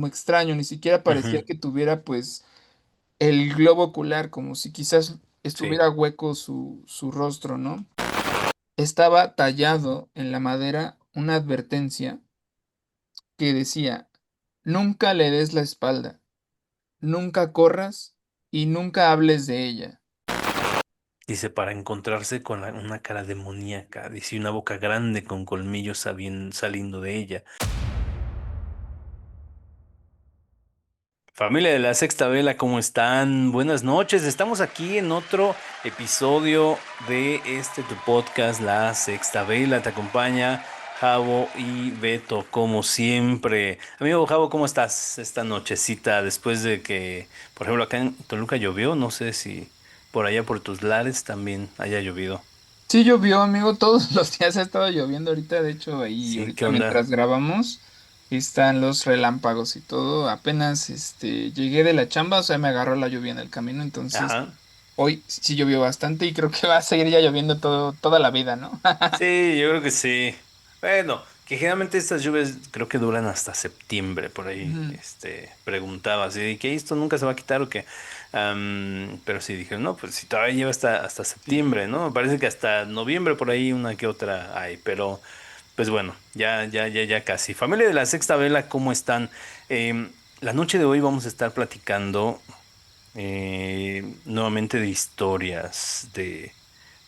extraño, ni siquiera parecía Ujú. que tuviera pues el globo ocular, como si quizás Sí. estuviera hueco su rostro, ¿no? Estaba tallado en la madera una advertencia que decía, nunca le des la espalda, nunca corras y nunca hables de ella. Dice, para encontrarse con una cara demoníaca, dice, y una boca grande con colmillos saliendo de ella. Familia de la Sexta Vela, ¿cómo están? Buenas noches. Estamos aquí en otro episodio de tu podcast, La Sexta Vela. Te acompaña Javo y Beto, como siempre. Amigo Javo, ¿cómo estás esta nochecita? Después de que, por ejemplo, acá en Toluca llovió, no sé si por allá por tus lares también haya llovido. Sí llovió, amigo, todos los días ha estado lloviendo ahorita, de hecho, ahí Sí, ¿qué ahorita onda? mientras grabamos están los relámpagos y todo. Apenas llegué de la chamba, o sea, me agarró la lluvia en el camino, entonces Ajá. hoy sí llovió bastante y creo que va a seguir ya lloviendo toda la vida, ¿no? Sí, yo creo que sí. Bueno, que generalmente estas lluvias creo que duran hasta septiembre, por ahí, Ujú. preguntaba, así, que esto nunca se va a quitar o qué. Pero sí dijeron, no, pues si todavía lleva hasta septiembre, Sí. ¿no? Me parece que hasta noviembre por ahí una que otra hay, pero pues bueno, ya casi. Familia de la Sexta Vela, ¿cómo están? La noche de hoy vamos a estar platicando nuevamente de historias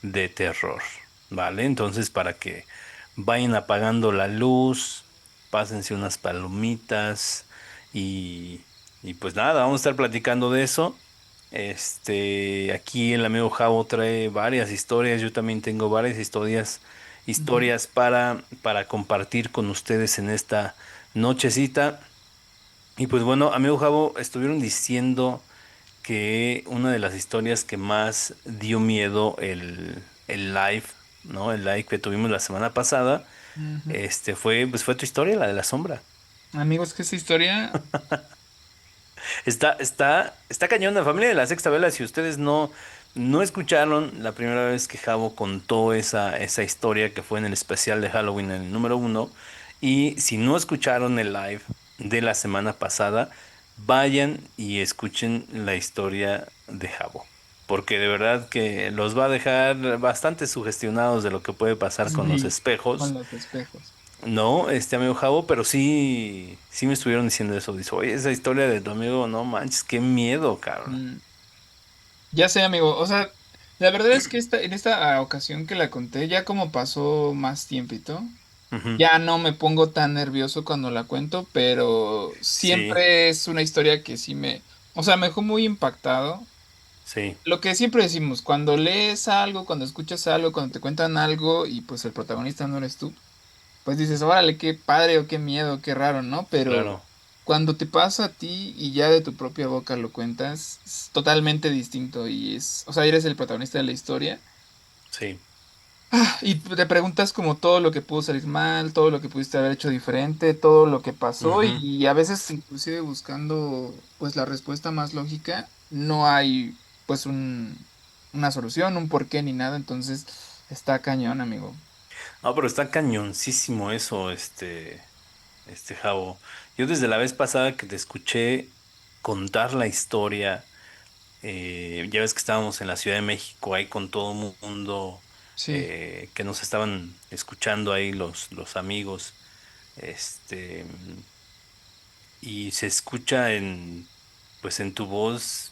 de terror, ¿vale? Entonces, para que vayan apagando la luz, pásense unas palomitas y, y pues nada, vamos a estar platicando de eso. Aquí el amigo Javo trae varias historias, yo también tengo varias Ujú. historias para compartir con ustedes en esta nochecita. Y pues bueno, amigo Javo, estuvieron diciendo que una de las historias que más dio miedo el live, ¿no? El live que tuvimos la semana pasada, Ujú. fue tu historia, la de la sombra. Amigos, que esa historia, Está cañón la familia de la Sexta Vela. Si ustedes no escucharon la primera vez que Javo contó esa historia que fue en el especial de Halloween, en el número uno, y si no escucharon el live de la semana pasada, vayan y escuchen la historia de Javo. Porque de verdad que los va a dejar bastante sugestionados de lo que puede pasar con los sí, con espejos. los espejos. No, amigo Javo, pero sí me estuvieron diciendo eso. Dice, oye, esa historia de tu amigo, no manches, qué miedo, cabrón. Mm, Ya sé, amigo, o sea, la verdad es que en esta ocasión que la conté, ya como pasó más tiempito, Ujú. ya no me pongo tan nervioso cuando la cuento, pero Sí, siempre es una historia que sí o sea, me dejó muy impactado. sí, Lo que siempre decimos, cuando lees algo, cuando escuchas algo, cuando te cuentan algo y pues el protagonista no eres tú, pues dices, órale, qué padre o qué miedo, qué raro, ¿no? Pero claro, cuando te pasa a ti y ya de tu propia boca lo cuentas, es totalmente distinto y o sea, eres el protagonista de la historia. sí. Y te preguntas como todo lo que pudo salir mal, todo lo que pudiste haber hecho diferente, todo lo que pasó Ujú. y a veces inclusive buscando pues la respuesta más lógica, no hay pues una solución, un porqué ni nada, entonces está cañón, amigo. No, pero está cañoncísimo eso, Javo. Yo desde la vez pasada que te escuché contar la historia, ya ves que estábamos en la Ciudad de México ahí con todo el mundo Sí. que nos estaban escuchando ahí los amigos, este, y se escucha pues en tu voz,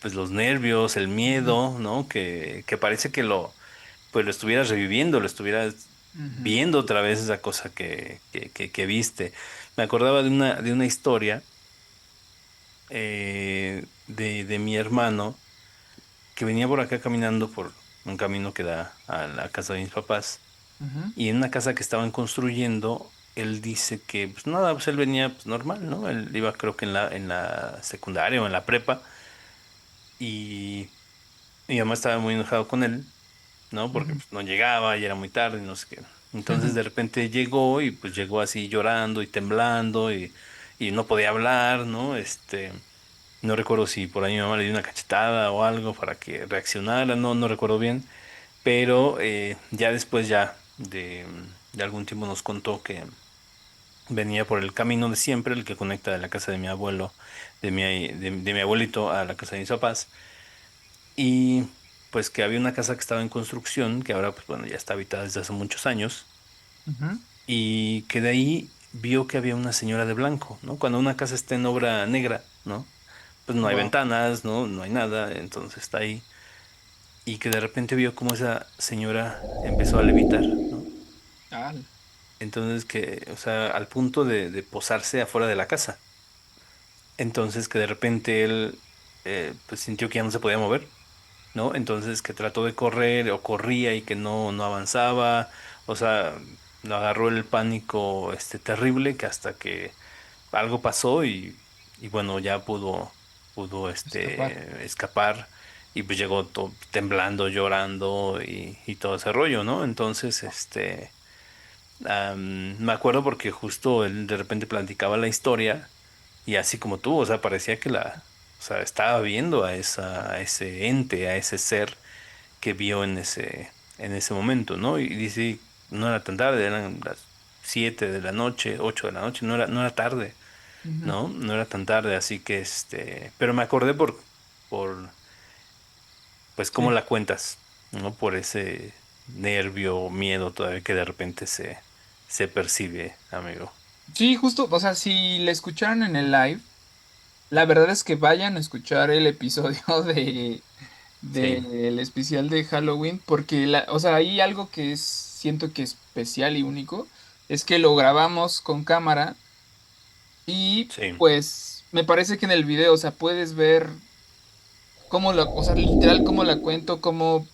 pues los nervios, el Ujú, miedo, ¿no? Que parece pues lo estuvieras reviviendo, lo estuvieras ujú, viendo otra vez esa cosa que viste. Me acordaba de una historia de mi hermano que venía por acá caminando por un camino que da a la casa de mis papás ujú, y en una casa que estaban construyendo, él dice que, pues nada, pues él venía pues, normal, ¿no? Él iba creo que en la secundaria o en la prepa y mi mamá estaba muy enojado con él, ¿no? Porque ujú, pues, no llegaba y era muy tarde y no sé qué. Entonces ujú. de repente llegó y pues llegó así llorando y temblando y no podía hablar, ¿no? No recuerdo si por ahí mi mamá le dio una cachetada o algo para que reaccionara, no recuerdo bien, pero ya después de algún tiempo nos contó venía por el camino de siempre, el que conecta de la casa de mi abuelo, de mi abuelito a la casa de mis papás. Y pues que había una casa que estaba en construcción, que ahora pues bueno, ya está habitada desde hace muchos años, Ujú. y que de ahí vio que había una señora de blanco, ¿no? Cuando una casa está en obra negra, ¿no? Pues no hay Wow. ventanas, ¿no? No hay nada, entonces está ahí. Y que de repente vio cómo esa señora empezó a levitar, ¿no? Al. Entonces que, o sea, al punto de posarse afuera de la casa. Entonces que de repente él pues sintió que ya no se podía mover, ¿no? Entonces que trató de correr o corría y que no avanzaba, o sea, lo agarró el pánico terrible que hasta que algo pasó y bueno, ya pudo Escapar. escapar y pues llegó temblando, llorando y todo ese rollo, ¿no? Entonces, me acuerdo porque justo él de repente platicaba la historia y así como tú, o sea, parecía que o sea, estaba viendo a ese ente, a ese ser que vio en ese momento, ¿no? Y dice, no era tan tarde, eran las 7 de la noche, 8 de la noche, no era tarde, Ujú. ¿no? No era tan tarde, así que pero me acordé por, pues, cómo Sí. la cuentas, ¿no? Por ese nervio o miedo todavía que de repente se percibe, amigo. Sí, justo, o sea, si le escucharon en el live, la verdad es que vayan a escuchar el episodio Sí, del especial de Halloween, porque o sea, hay algo que siento que es especial y único, es que lo grabamos con cámara y sí, pues me parece que en el video, o sea, puedes ver cómo o sea, literal cómo la cuento, cómo, o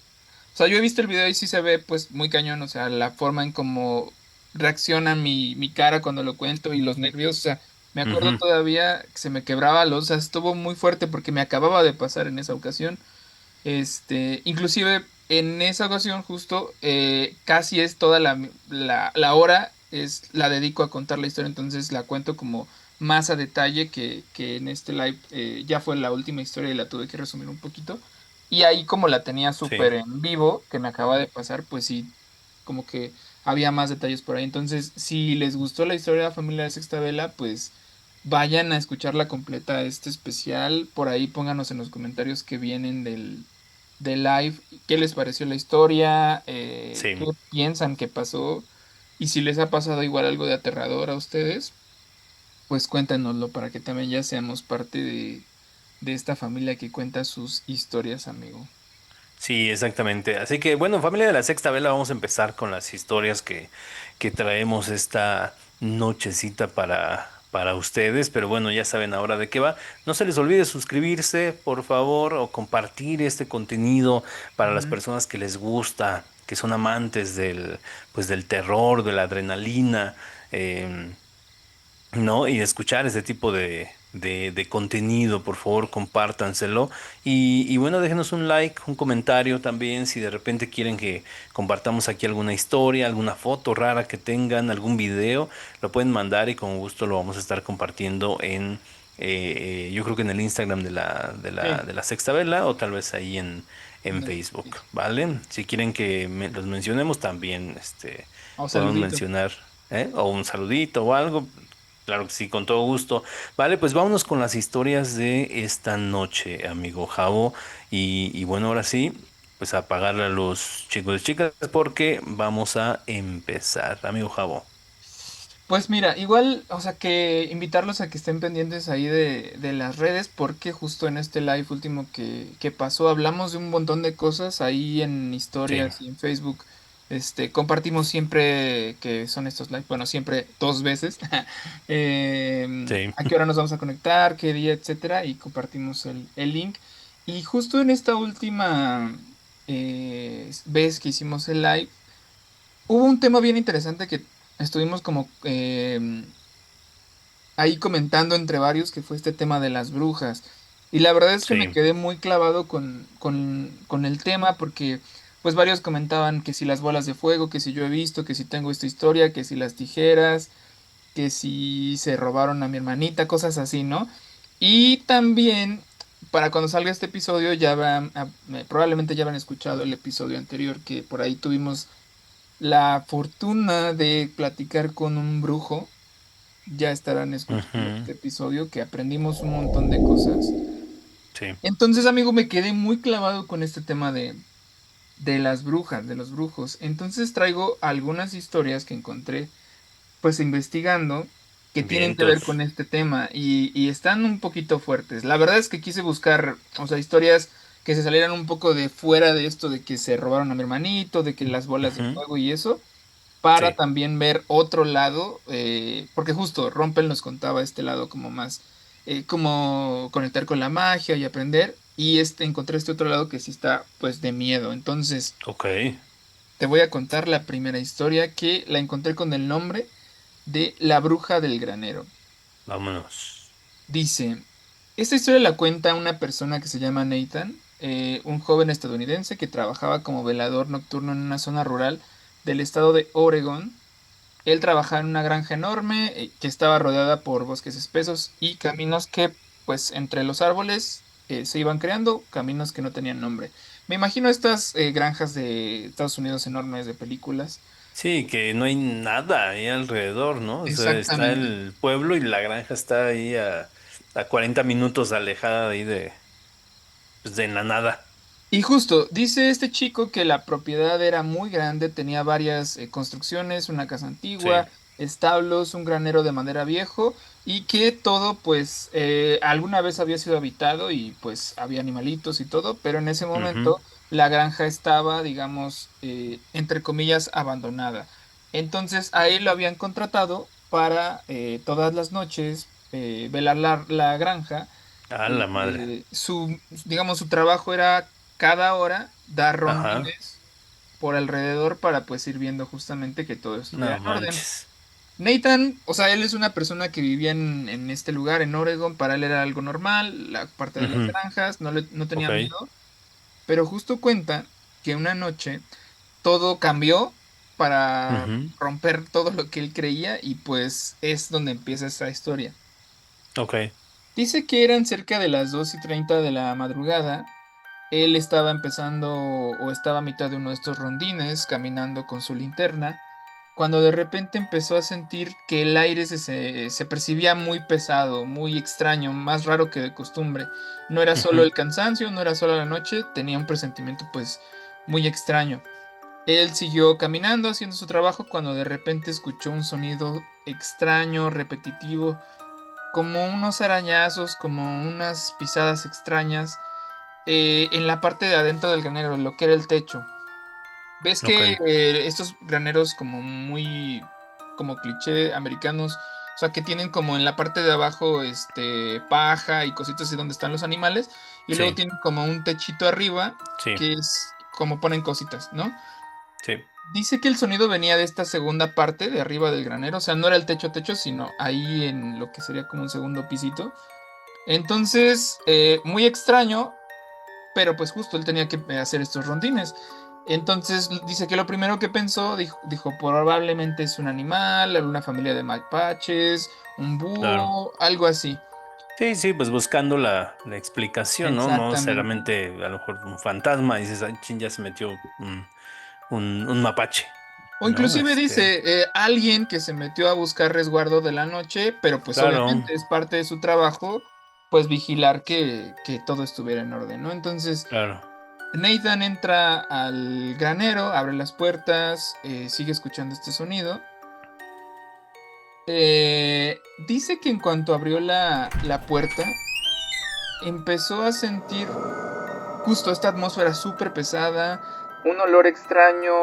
sea, yo he visto el video y sí se ve pues muy cañón, o sea, la forma en cómo reacciona mi cara cuando lo cuento y los nervios, o sea, me acuerdo ujú, todavía que se me quebraba la voz, o sea, estuvo muy fuerte porque me acababa de pasar en esa ocasión. Inclusive en esa ocasión justo casi es toda la hora es la dedico a contar la historia, entonces la cuento como más a detalle que en este live ya fue la última historia y la tuve que resumir un poquito. Y ahí como la tenía sí. súper en vivo, que me acaba de pasar, pues sí, como que había más detalles por ahí. Entonces, si les gustó la historia de la familia de Sexta Vela, pues vayan a escucharla completa, este especial. Por ahí pónganos en los comentarios que vienen del live, qué les pareció la historia, qué Sí. piensan que pasó y si les ha pasado igual algo de aterrador a ustedes, pues cuéntanoslo para que también ya seamos parte de esta familia que cuenta sus historias, amigo. Sí, exactamente. Así que, bueno, familia de la Sexta Vela, vamos a empezar con las historias que traemos esta nochecita para ustedes. Pero bueno, ya saben ahora de qué va. No se les olvide suscribirse, por favor, o compartir este contenido para las Ujú. personas que les gusta, que son amantes pues, del terror, de la adrenalina. em, ¿No? Y escuchar ese tipo de contenido, por favor, compártanselo. Y bueno, déjenos un like, un comentario también, si de repente quieren que compartamos aquí alguna historia, alguna foto rara que tengan, algún video, lo pueden mandar y con gusto lo vamos a estar compartiendo yo creo que en el Instagram Sí, de la Sexta Vela o tal vez ahí en en Facebook, ¿vale? Si quieren que los mencionemos también, un podemos saludito. mencionar, ¿eh? O un saludito o algo. Claro que sí, con todo gusto. Vale, pues vámonos con las historias de esta noche, amigo Javo. Y bueno, ahora sí, pues a pagarle a los chicos y chicas porque vamos a empezar, amigo Javo. Pues mira, igual, o sea, que invitarlos a que estén pendientes ahí de las redes, porque justo en este live último que pasó hablamos de un montón de cosas ahí en Sí, historias y en Facebook. Compartimos siempre que son estos live, bueno, siempre dos veces, sí, a qué hora nos vamos a conectar, qué día, etcétera, y compartimos el link. Y justo en esta última vez que hicimos el live, hubo un tema bien interesante que estuvimos como ahí comentando entre varios, que fue este tema de las brujas. Y la verdad es que me sí. quedé muy clavado con el tema porque pues varios comentaban que si las bolas de fuego, que si yo he visto, que si tengo esta historia, que si las tijeras, que si se robaron a mi hermanita, cosas así, ¿no? Y también, para cuando salga este episodio, probablemente ya habrán escuchado el episodio anterior, que por ahí tuvimos la fortuna de platicar con un brujo ya estarán escuchando Ujú. este episodio que aprendimos un montón de cosas. Sí, Entonces, amigo, me quedé muy clavado con este tema de las brujas, de los brujos. Entonces traigo algunas historias que encontré, pues investigando, que tienen que ver con vientos. este tema y están un poquito fuertes. La verdad es que quise buscar, o sea, historias que se salieran un poco de fuera de esto de que se robaron a mi hermanito, de que las bolas de Ujú. fuego y eso, para Sí, también ver otro lado, porque justo Rompel nos contaba este lado como más, como conectar con la magia y aprender, y encontré este otro lado que sí está pues de miedo. Entonces, ok, te voy a contar la primera historia que la encontré con el nombre de La bruja del granero. vámonos. Dice, esta historia la cuenta una persona que se llama Nathan, un joven estadounidense que trabajaba como velador nocturno en una zona rural del estado de Oregon. Él trabajaba en una granja enorme que estaba rodeada por bosques espesos y caminos que, pues, entre los árboles se iban creando, caminos que no tenían nombre. Me imagino estas granjas de Estados Unidos enormes de películas. Sí, que no hay nada ahí alrededor, ¿no? O sea, está Exactamente. el pueblo y la granja está ahí a 40 minutos alejada de ahí pues, de la nada. Y justo, dice este chico que la propiedad era muy grande, tenía varias construcciones, una casa Sí. antigua, establos, un granero de madera viejo y que todo pues alguna vez había sido habitado y pues había animalitos y todo, pero en ese Ujú. momento la granja estaba, digamos, entre comillas, abandonada. Entonces a él lo habían contratado para todas las noches velar la granja. A la madre. Digamos, su trabajo era cada hora dar Ajá. rondines por alrededor para pues ir viendo justamente que todo estuviera No en orden. manches. Nathan, o sea, él es una persona que vivía en este lugar, en Oregon, para él era algo normal, la parte de las Ujú. granjas, no tenía Ok. miedo, pero justo cuenta que una noche todo cambió para Ujú. romper todo lo que él creía y pues es donde empieza esta historia. Ok. Dice que eran cerca de las 2:30 de la madrugada. Él estaba empezando o estaba a mitad de uno de estos rondines, caminando con su linterna, cuando de repente empezó a sentir que el aire se percibía muy pesado, muy extraño, más raro que de costumbre. No era solo Ujú. el cansancio, no era solo la noche, tenía un presentimiento pues muy extraño. Él siguió caminando, haciendo su trabajo, cuando de repente escuchó un sonido extraño, repetitivo, como unos arañazos, como unas pisadas extrañas en la parte de adentro del granero, lo que era el techo. ¿Ves Ok. que estos graneros como muy, como cliché americanos, o sea, que tienen como en la parte de abajo, paja y cositas así donde están los animales, y luego Sí. tienen como un techito arriba, Sí. que es como ponen cositas, ¿no? Sí. Dice que el sonido venía de esta segunda parte de arriba del granero, o sea, no era el techo techo, sino ahí en lo que sería como un segundo pisito. Entonces, muy extraño, pero pues justo él tenía que hacer estos rondines. Entonces dice que lo primero que pensó, dijo, probablemente es un animal, alguna familia de mapaches, un Claro. búho, algo así. Sí, sí, pues buscando la explicación, ¿no? No Exactamente. necesariamente a lo mejor un fantasma, y dices, ay, chin, ya se metió un mapache, O ¿no? inclusive dice alguien que se metió a buscar resguardo de la noche, pero pues Claro, obviamente es parte de su trabajo, pues vigilar que todo estuviera en orden, ¿no? Entonces claro. Nathan entra al granero, abre las puertas, sigue escuchando este sonido. Dice que en cuanto abrió la puerta, empezó a sentir justo esta atmósfera súper pesada, un olor extraño,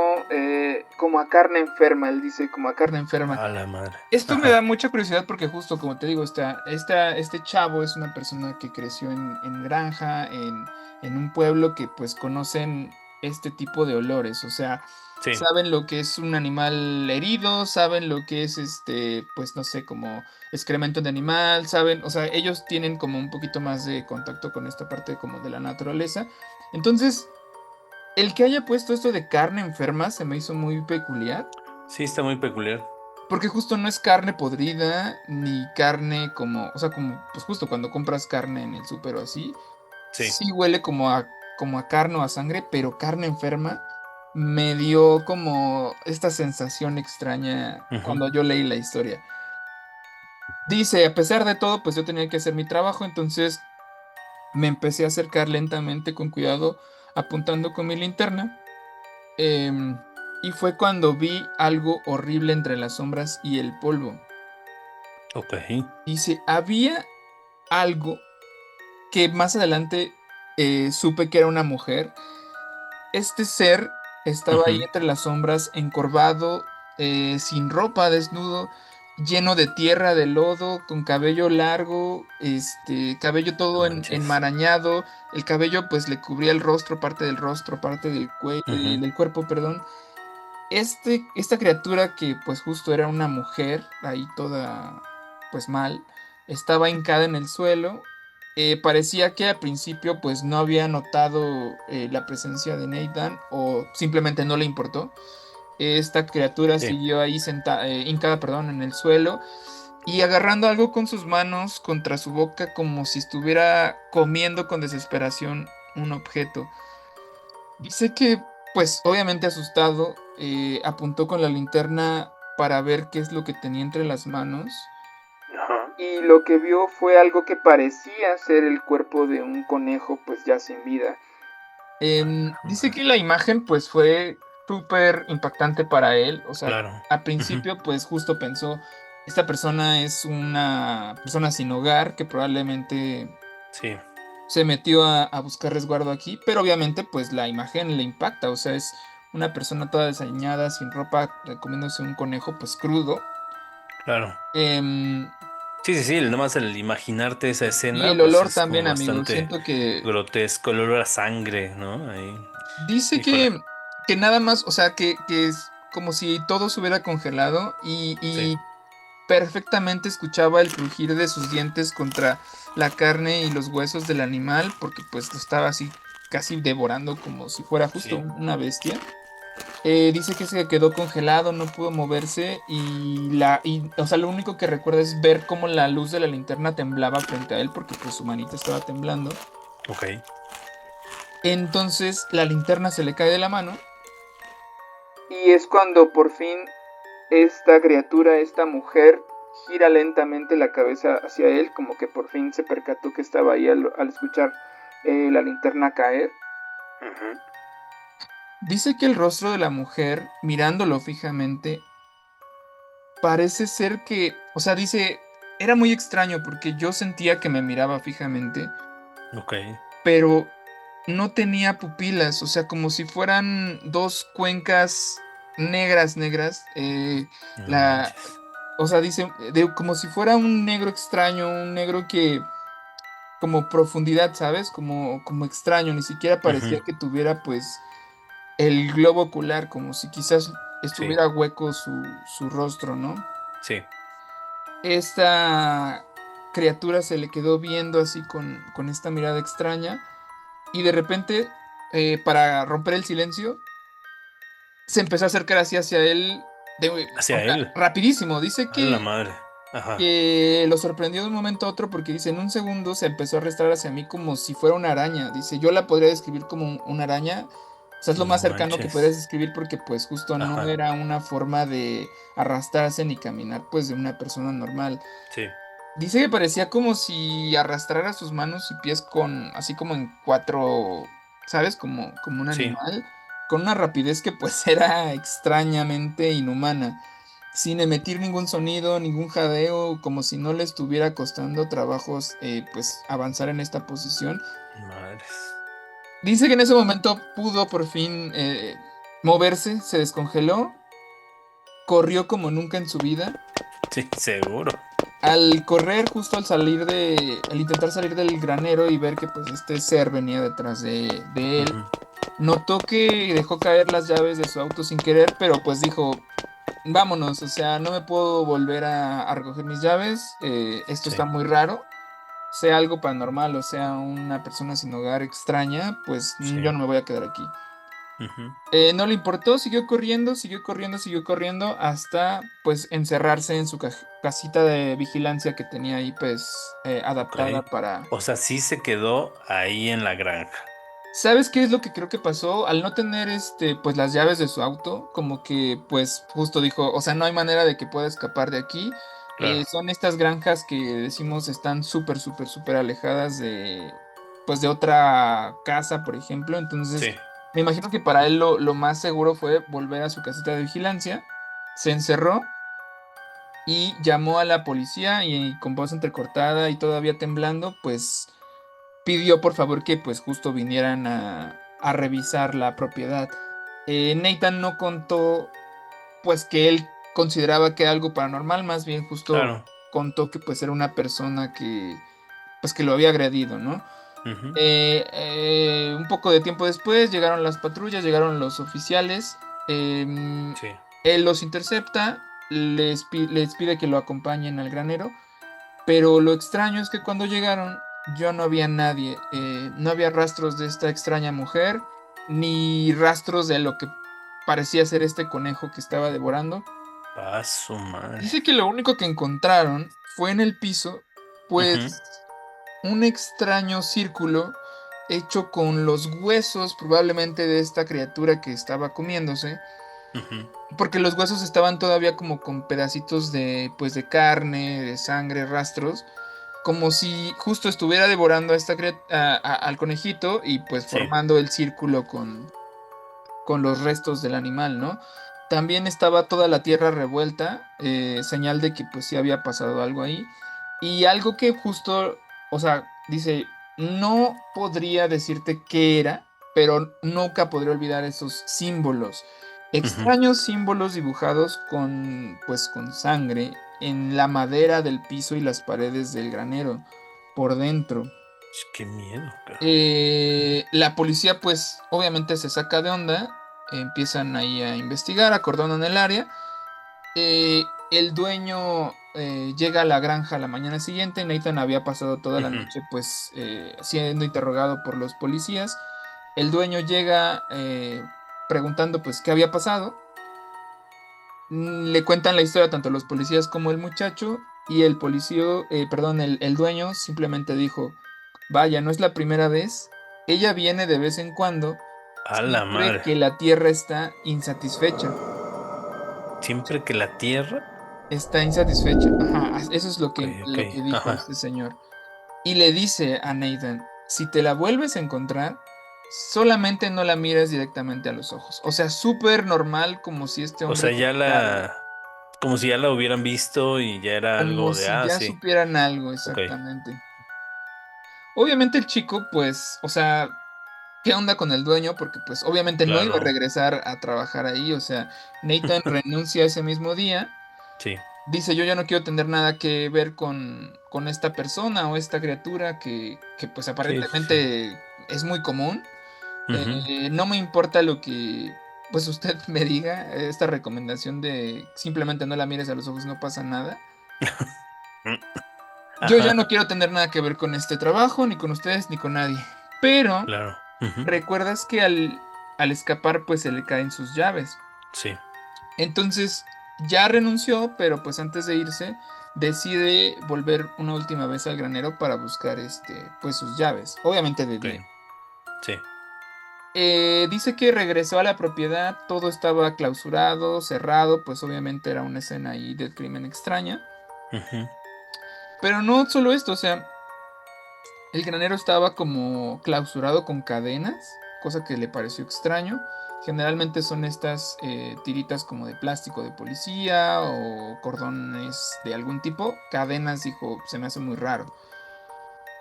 como a carne enferma, él dice, como a carne enferma. A la madre. Esto me da Ajá. mucha curiosidad porque justo como te digo, este chavo es una persona que creció en granja, en un pueblo que pues conocen este tipo de olores, o sea, Sí. saben lo que es un animal herido, saben lo que es pues no sé, como excremento de animal, saben, o sea, ellos tienen como un poquito más de contacto con esta parte como de la naturaleza. Entonces, el que haya puesto esto de carne enferma se me hizo muy peculiar. Sí, está muy peculiar. Porque justo no es carne podrida, ni carne como, o sea, como, pues justo cuando compras carne en el súper o así, Sí. sí huele como a carne o a sangre, pero carne enferma me dio como esta sensación extraña Ujú. cuando yo leí la historia. Dice, a pesar de todo, pues yo tenía que hacer mi trabajo, entonces me empecé a acercar lentamente, con cuidado, apuntando con mi linterna. em, y fue cuando vi algo horrible entre las sombras y el polvo. Ok. Dice, había algo que más adelante supe que era una mujer. Este ser estaba ahí Ujú. entre las sombras, encorvado, sin ropa, desnudo, lleno de tierra, de lodo, con cabello largo, cabello No todo manches. enmarañado. El cabello pues le cubría el rostro, parte del cuello, Ujú. del cuerpo, perdón. Esta criatura que pues justo era una mujer, ahí toda pues mal, estaba hincada en el suelo. Parecía que al principio pues no había notado la presencia de Nathan o simplemente no le importó. Esta criatura Sí, siguió ahí sentada, hincada, perdón, en el suelo y agarrando algo con sus manos contra su boca como si estuviera comiendo con desesperación un objeto. Dice que, pues obviamente asustado, apuntó con la linterna para ver qué es lo que tenía entre las manos. ajá, Y lo que vio fue algo que parecía ser el cuerpo de un conejo, pues ya sin vida. Dice que la imagen, pues fue súper impactante para él. O sea, claro. al Ujú. principio, pues justo pensó, esta persona es una persona sin hogar que probablemente Sí, se metió a buscar resguardo aquí, pero obviamente pues la imagen le impacta, o sea, es una persona toda desaliñada, sin ropa, comiéndose un conejo pues crudo. claro. Em, Sí, sí, sí, nada más el imaginarte esa y escena, el pues olor es como también, amigo, bastante siento que grotesco, el olor a sangre, ¿no? Ahí, dice híjole. que nada más, o sea, que es como si todo se hubiera congelado Sí, y perfectamente escuchaba el crujir de sus dientes contra la carne y los huesos del animal, porque pues lo estaba así casi devorando como si fuera justo sí, una bestia. Dice que se quedó congelado, no pudo moverse o sea, lo único que recuerda es ver cómo la luz de la linterna temblaba frente a él porque pues su manita estaba temblando. ok. Entonces la linterna se le cae de la mano y es cuando por fin esta criatura, esta mujer, gira lentamente la cabeza hacia él, como que por fin se percató que estaba ahí al escuchar la linterna caer. Ujú. Dice que el rostro de la mujer, mirándolo fijamente, parece ser que, o sea, dice, era muy extraño porque yo sentía que me miraba fijamente, Ok, pero no tenía pupilas, o sea, como si fueran dos cuencas negras, negras. no La, manches. o sea, dice, como si fuera un negro extraño, un negro que, como profundidad, ¿sabes? Como extraño, ni siquiera Ujú. parecía que tuviera, pues, el globo ocular, como si quizás Sí, estuviera hueco su rostro, ¿no? sí, Esta criatura se le quedó viendo así con esta mirada extraña y de repente, para romper el silencio, se empezó a acercar así hacia él, o hacia sea, él. rapidísimo. Dice A la madre. Ajá. que lo sorprendió de un momento a otro porque dice, en un segundo se empezó a arrastrar hacia mí como si fuera una araña. Dice, yo la podría describir como una araña. O sea, es lo No más cercano que manches. puedes describir porque pues justo no Ajá. era una forma de arrastrarse ni caminar pues de una persona normal. Sí, Dice que parecía como si arrastrara sus manos y pies así como en cuatro, ¿sabes? Como un sí. animal, con una rapidez que pues era extrañamente inhumana, sin emitir ningún sonido, ningún jadeo, como si no le estuviera costando trabajos, pues avanzar en esta posición. Madres. Dice que en ese momento pudo por fin moverse, se descongeló, corrió como nunca en su vida. Sí, seguro. Al correr, justo al intentar salir del granero y ver que pues este ser venía detrás de él, Ujú. notó que dejó caer las llaves de su auto sin querer, pero pues dijo, vámonos, o sea, no me puedo volver a recoger mis llaves, esto Sí. está muy raro, sea algo paranormal o sea una persona sin hogar extraña, pues yo Sí. no me voy a quedar aquí. Ujú. No le importó, siguió corriendo, siguió corriendo, siguió corriendo hasta pues encerrarse en su casita de vigilancia que tenía ahí pues Ok. adaptada para... O sea, sí se quedó ahí en la granja. ¿Sabes qué es lo que creo que pasó? Al no tener pues las llaves de su auto, como que pues justo dijo, o sea, no hay manera de que pueda escapar de aquí. Claro. Son estas granjas que decimos están súper, súper, súper alejadas pues de otra casa, por ejemplo. Entonces, Sí. me imagino que para él lo más seguro fue volver a su casita de vigilancia. Se encerró y llamó a la policía y con voz entrecortada y todavía temblando, pues pidió por favor que pues justo vinieran a revisar la propiedad. Nathan no contó pues que él consideraba que era algo paranormal, más bien justo Claro. contó que pues era una persona que pues que lo había agredido, ¿no? Ujú. Un poco de tiempo después llegaron las patrullas, llegaron los oficiales, em, Sí. él los intercepta, les pide que lo acompañen al granero, pero lo extraño es que cuando llegaron ya no había nadie, no había rastros de esta extraña mujer, ni rastros de lo que parecía ser este conejo que estaba devorando. A su madre. Dice que lo único que encontraron fue en el piso, Ujú. pues un extraño círculo hecho con los huesos probablemente de esta criatura que estaba comiéndose, Ujú. porque los huesos estaban todavía como con pedacitos de pues de carne, de sangre, rastros, como si justo estuviera devorando a al conejito y pues Sí. formando el círculo con los restos del animal, ¿no? También estaba toda la tierra revuelta, señal de que pues sí había pasado algo ahí. Y algo que justo, o sea, dice, no podría decirte qué era, pero nunca podría olvidar esos símbolos, Ujú. extraños símbolos dibujados con, pues, con sangre en la madera del piso y las paredes del granero, por dentro. Qué miedo, cara. La policía, pues, obviamente se saca de onda, empiezan ahí a investigar, acordonan el área. El dueño llega a la granja la mañana siguiente. Nathan había pasado toda la Ujú. noche, pues, siendo interrogado por los policías. El dueño llega preguntando, pues, qué había pasado. Le cuentan la historia tanto los policías como el muchacho. Y el policía, perdón, el dueño simplemente dijo. Vaya, no es la primera vez. Ella viene de vez en cuando, A la siempre madre. que la Tierra está insatisfecha. Siempre que la tierra. Está insatisfecha. Ajá, eso es Ok, ok. lo que dijo Ajá. este señor. Y le dice a Nathan, si te la vuelves a encontrar, solamente no la mires directamente a los ojos. O sea, súper normal, como si este O hombre sea, ya supiera algo. la. Como si ya la hubieran visto y ya era Como algo de. si Ah, ya sí. supieran algo, Ok. exactamente. Obviamente el chico, pues, o sea, ¿qué onda con el dueño? Porque pues obviamente no iba a Claro. regresar a trabajar ahí, o sea, Nathan renuncia ese mismo día, Sí. dice yo ya no quiero tener nada que ver con esta persona o esta criatura que pues Sí, sí, sí. aparentemente es muy común. Ujú. No me importa lo que pues usted me diga, esta recomendación de simplemente no la mires a los ojos, no pasa nada. Mm. Yo ya no Ajá. quiero tener nada que ver con este trabajo, ni con ustedes, ni con nadie. Pero Claro. Ujú. recuerdas que al escapar pues se le caen sus llaves. Sí. Entonces ya renunció, pero pues antes de irse decide volver una última vez al granero para buscar pues sus llaves, obviamente de Ok. día. Sí. Dice que regresó a la propiedad, todo estaba clausurado, cerrado, pues obviamente era una escena ahí del crimen extraña. Ujú. Pero no solo esto, o sea, el granero estaba como clausurado con cadenas, cosa que le pareció extraño. Generalmente son estas tiritas como de plástico de policía o cordones de algún tipo. Cadenas, dijo, se me hace muy raro.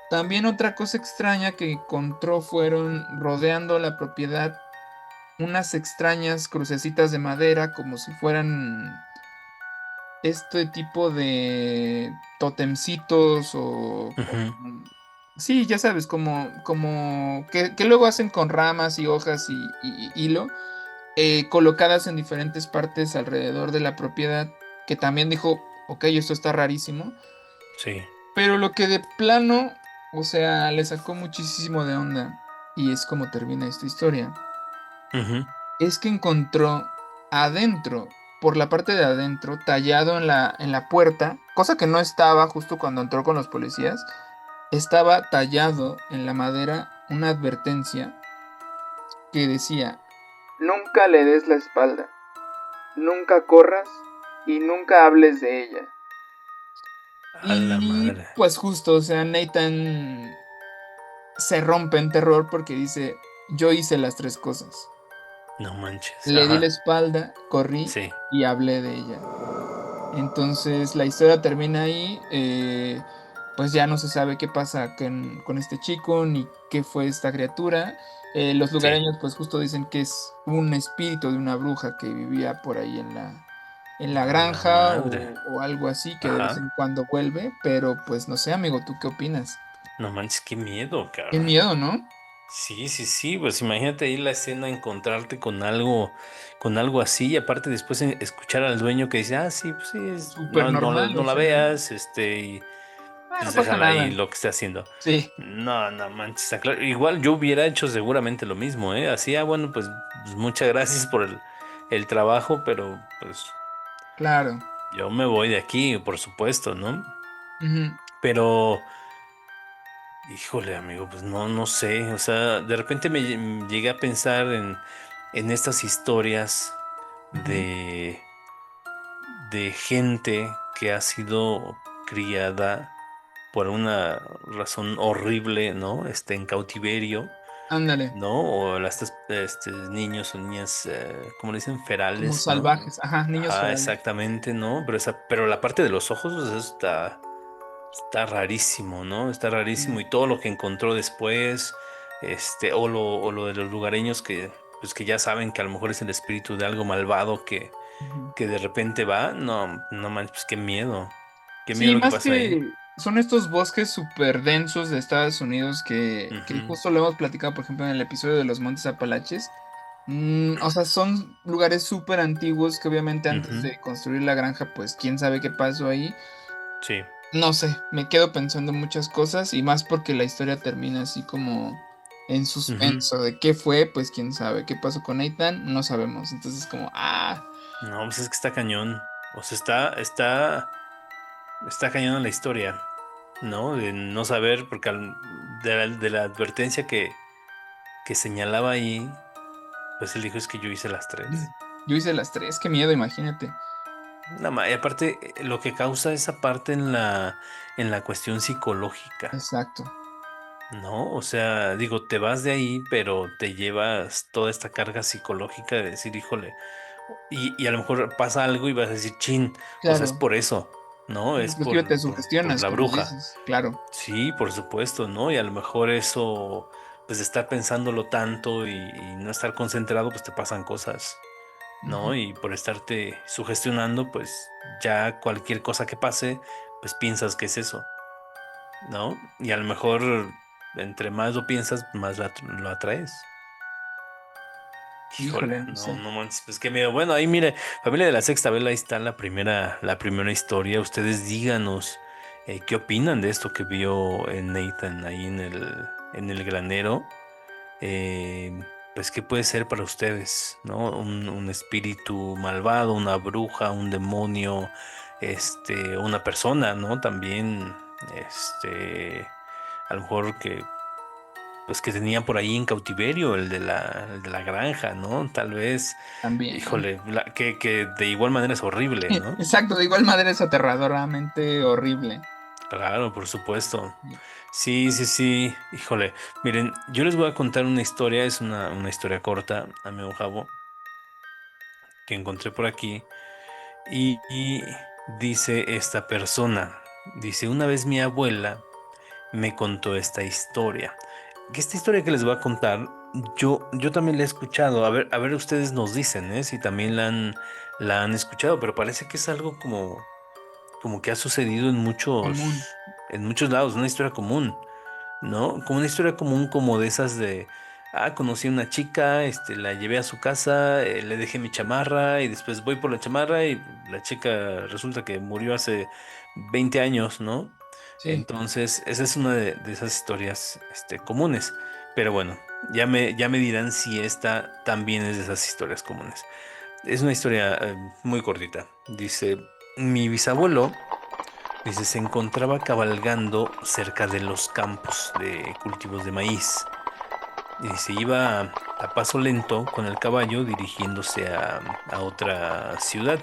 También otra cosa extraña que encontró fueron rodeando la propiedad unas extrañas crucecitas de madera como si fueran este tipo de totemcitos Ujú. sí, ya sabes, como que luego hacen con ramas y hojas y hilo, colocadas en diferentes partes alrededor de la propiedad, que también dijo, ok, esto está rarísimo, Sí. pero lo que de plano, o sea, le sacó muchísimo de onda, y es como termina esta historia, Ujú. es que encontró adentro, por la parte de adentro, tallado en la puerta, cosa que no estaba justo cuando entró con los policías, estaba tallado en la madera una advertencia que decía, nunca le des la espalda, nunca corras y nunca hables de ella. A la Y madre. pues justo, o sea, Nathan se rompe en terror porque dice, yo hice las tres cosas. No manches. Le di la Ajá. espalda, corrí Sí. y hablé de ella. Entonces la historia termina ahí, pues ya no se sabe qué pasa con este chico ni qué fue esta criatura. Los Sí. lugareños pues justo dicen que es un espíritu de una bruja que vivía por ahí en la A la granja madre. o algo así que de vez Ajá. en cuando vuelve, pero pues no sé, amigo, ¿tú qué opinas? No manches, qué miedo, Qué cabrón. miedo, ¿no? Sí, sí, sí, pues imagínate ahí la escena, encontrarte con algo así, y aparte después escuchar al dueño que dice, ah, sí, pues sí, Súper no, no, normal, no o la sea, veas, y no pues pasa déjala ahí nada. lo que esté haciendo. Sí, No, no manches, está claro. Igual yo hubiera hecho seguramente lo mismo, ¿eh? Así, bueno, pues muchas gracias por el trabajo, pero pues claro. yo me voy de aquí, por supuesto, ¿no? Ujú, Pero, híjole, amigo, pues no, no sé. O sea, de repente llegué a pensar en estas historias ujú. de, de gente que ha sido criada por una razón horrible, ¿no? En cautiverio, Ándale, ¿no? O niños o niñas, ¿cómo le dicen? como Ferales, ¿no? salvajes, ajá, niños Ajá, ferales. exactamente, ¿no? Pero la parte de los ojos, pues, eso está rarísimo, ¿no? Está rarísimo y todo lo que encontró después, o lo de los lugareños pues que ya saben que a lo mejor es el espíritu de algo malvado Ujú. que de repente va, no, no manches, pues qué miedo Sí, lo que más pasa ahí. que son estos bosques súper densos de Estados Unidos que Ujú, justo lo hemos platicado, por ejemplo, en el episodio de los Montes Apalaches. O sea, son lugares súper antiguos que obviamente antes ujú, de construir la granja, pues quién sabe qué pasó ahí. sí, No sé, me quedo pensando muchas cosas y más porque la historia termina así como en ujú. suspenso de qué fue, pues quién sabe. ¿Qué pasó con Nathan? No sabemos. Entonces como, No, pues es que está cañón. O sea, está cañón la historia, ¿no? De no saber, porque de la advertencia que señalaba ahí, pues él dijo es que yo hice las tres. yo hice las tres, qué miedo, imagínate. Nada más, y aparte, lo que causa esa parte en la cuestión psicológica, Exacto. ¿no? O sea, digo, te vas de ahí, pero te llevas toda esta carga psicológica de decir, híjole, y a lo mejor pasa algo y vas a decir, chin, o sea, es Claro. por eso, ¿no? Es Inclusive te por sugestionas, la como bruja. dices. Claro. Sí, por supuesto, ¿no? Y a lo mejor eso, pues de estar pensándolo tanto y no estar concentrado, pues te pasan cosas. Ujú, ¿No? Y por estarte sugestionando, pues ya cualquier cosa que pase, pues piensas que es eso, ¿no? Y a lo mejor entre más lo piensas, más lo atraes. Híjole, híjole, no no, sé. no manches, pues qué miedo. Bueno, ahí mire, familia de la Sexta Vela, ahí está la primera historia. Ustedes díganos qué opinan de esto que vio Nathan ahí en el granero. Pues qué puede ser para ustedes, ¿no? Un espíritu malvado, una bruja, un demonio, una persona, ¿no? También, a lo mejor pues que tenían por ahí en cautiverio, el de la granja, ¿no? Tal vez, También, ¿no? híjole, que de igual manera es horrible, ¿no? Exacto, de igual manera es aterradoramente horrible. Claro, por supuesto. Sí, sí, sí. Híjole, miren, yo les voy a contar una historia, es una historia corta, amigo Jabo, que encontré por aquí. Y dice esta persona, dice, una vez mi abuela me contó esta historia. Que esta historia que les voy a contar, yo también la he escuchado. A ver, ustedes nos dicen, si también la han escuchado, pero parece que es algo como que ha sucedido en Común. muchos lados, una historia común. ¿No? Como una historia común como de esas conocí a una chica, la llevé a su casa, le dejé mi chamarra y después voy por la chamarra y la chica resulta que murió hace 20 años, ¿no? Sí. Entonces, esa es una de esas historias, comunes. Pero bueno, ya me dirán si esta también es de esas historias comunes. Es una historia muy cortita. Dice, mi bisabuelo. Dice, se encontraba cabalgando cerca de los campos de cultivos de maíz. Y se iba a paso lento con el caballo dirigiéndose a otra ciudad.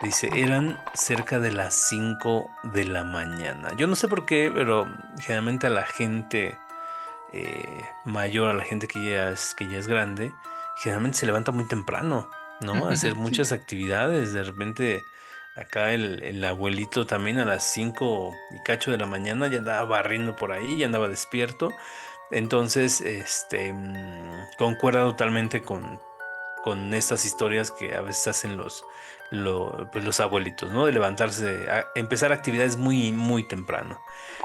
Dice, eran cerca de las 5 de la mañana. Yo no sé por qué, pero generalmente a la gente mayor, a la gente que ya es grande, generalmente se levanta muy temprano, ¿no? A hacer Sí. muchas actividades. De repente, acá el abuelito también a las 5 y cacho de la mañana ya andaba barriendo por ahí, ya andaba despierto. Entonces, concuerda totalmente con estas historias que a veces hacen pues los abuelitos, ¿no? De levantarse, empezar actividades muy, muy temprano.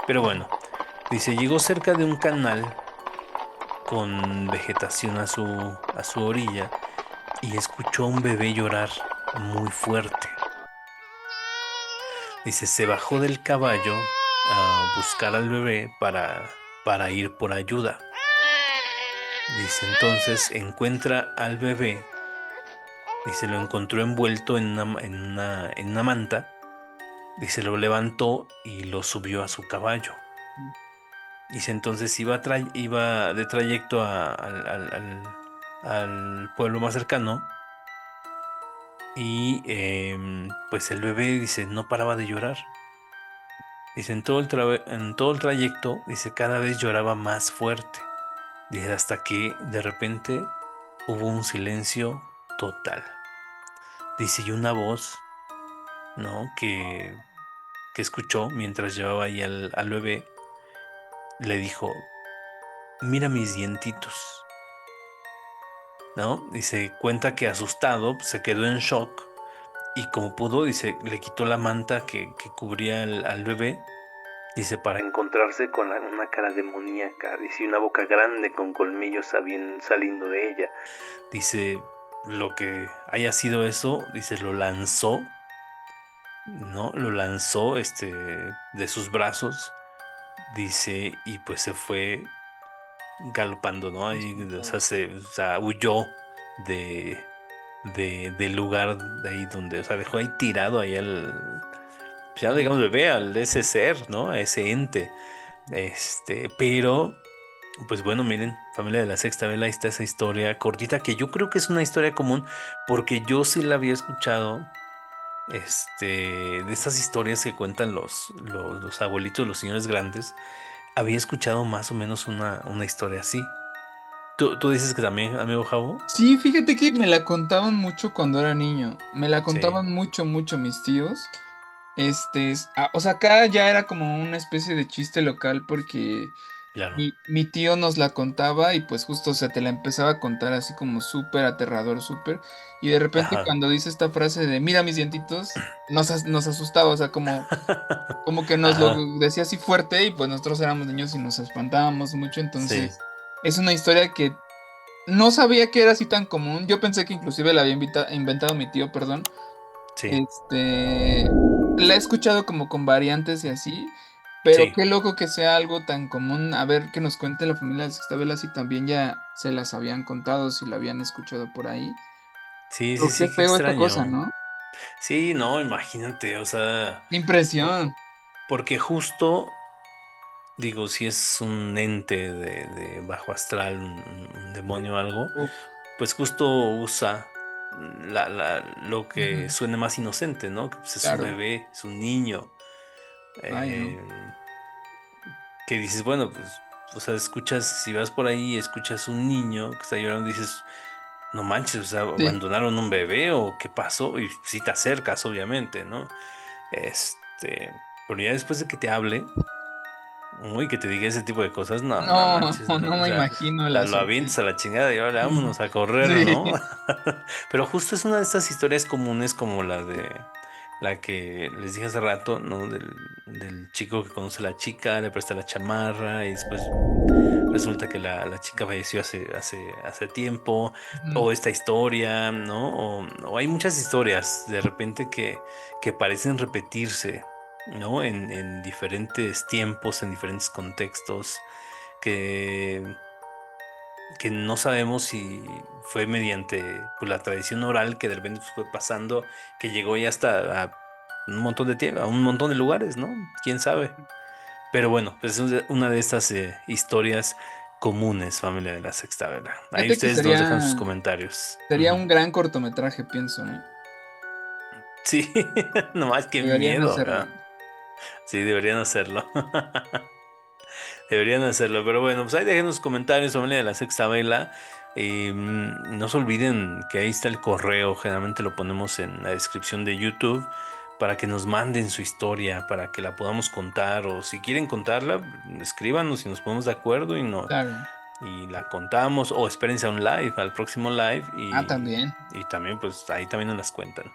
Pero bueno, dice, llegó cerca de un canal con vegetación a su orilla y escuchó a un bebé llorar muy fuerte. Dice, se bajó del caballo a buscar al bebé para ir por ayuda. Dice, entonces encuentra al bebé. Dice, lo encontró envuelto en una manta. Dice, lo levantó y lo subió a su caballo. Dice, entonces iba de trayecto al pueblo más cercano. Y pues el bebé, dice, no paraba de llorar. Dice, en todo el trayecto, dice, cada vez lloraba más fuerte. Dice, hasta que de repente hubo un silencio total. Dice, y una voz, ¿no? Que escuchó mientras llevaba ahí al bebé, le dijo, mira mis dientitos, ¿no? Dice, cuenta que asustado pues, se quedó en shock y como pudo, dice, le quitó la manta que cubría al bebé. Dice, para encontrarse con una cara demoníaca, dice, y una boca grande con colmillos saliendo de ella. Dice, lo que haya sido eso, dice, lo lanzó, ¿no? Lo lanzó, de sus brazos, dice, y pues se fue galopando, ¿no? Ahí, o sea, huyó de, del lugar de ahí donde, o sea, dejó ahí tirado ahí pues ya no digamos bebé, al ese ser, ¿no? A ese ente. Pero, pues bueno, miren, familia de la Sexta Vela, ahí está esa historia cortita que yo creo que es una historia común porque yo sí la había escuchado, de esas historias que cuentan los abuelitos, los señores grandes, había escuchado más o menos una historia así. ¿Tú dices que también, amigo Javo? Sí, fíjate que me la contaban mucho cuando era niño. Me la Sí, contaban mucho, mucho mis tíos. O sea, acá ya era como una especie de chiste local porque claro. mi tío nos la contaba y pues justo se te la empezaba a contar así como súper aterrador, súper. Y de repente Ajá. cuando dice esta frase de mira mis dientitos, nos asustaba, o sea, como que nos lo Ajá. decía así fuerte y pues nosotros éramos niños y nos espantábamos mucho. Sí, Entonces, es una historia que no sabía que era así tan común. Yo pensé que inclusive la había inventado mi tío, perdón. sí, Este, la he escuchado como con variantes y así, pero sí. qué loco que sea algo tan común. A ver, que nos cuente la familia de Sextabela si también ya se las habían contado, si la habían escuchado por ahí. Sí, sí, Pero qué sí, qué feo esta cosa, extraño. ¿no? Sí, no, imagínate, o sea, Qué po- impresión. porque justo, digo, si es un ente de bajo astral, un demonio o algo, Uf, pues justo usa lo que ujú, suene más inocente, ¿no? Que pues es un claro. bebé, es un niño, Ay, no. eh, que dices, bueno, pues, o sea, escuchas, si vas por ahí y escuchas un niño que está llorando, dices, no manches, o sea, Sí, abandonaron un bebé o qué pasó, y si te acercas, obviamente, ¿no? Este, pero ya después de que te hable, uy, que te diga ese tipo de cosas, no, no no, manches, no, no o me sea, imagino la lo sorpresa. avientas a la chingada y ahora vámonos a correr, Sí. ¿no? Pero justo es una de estas historias comunes como la de la que les dije hace rato, ¿no? Del chico que conoce a la chica, le presta la chamarra y después resulta que la chica falleció hace tiempo, Ujú. o esta historia, ¿no? O hay muchas historias de repente que parecen repetirse, ¿no? En diferentes tiempos, en diferentes contextos, que, que no sabemos si fue mediante pues, la tradición oral que de repente pues, fue pasando, que llegó ya hasta a un montón de tiempo, a un montón de lugares, ¿no? ¿Quién sabe? Pero bueno, pues es una de estas historias comunes, familia de la Sexta Vela. Ahí Fíjate que ustedes nos dejan sus sería, comentarios. sería Ujú. un gran cortometraje, pienso, ¿eh? Sí, nomás que Deberían miedo, hacerlo. ¿verdad? Sí, deberían hacerlo. Deberían hacerlo, pero bueno, pues ahí dejen los comentarios, familia de la Sexta Vela. No se olviden que ahí está el correo, generalmente lo ponemos en la descripción de YouTube para que nos manden su historia, para que la podamos contar, o si quieren contarla, escríbanos y nos ponemos de acuerdo Claro. y la contamos, o espérense a un live, al próximo live, Ah, también. y también, pues ahí también nos las cuentan.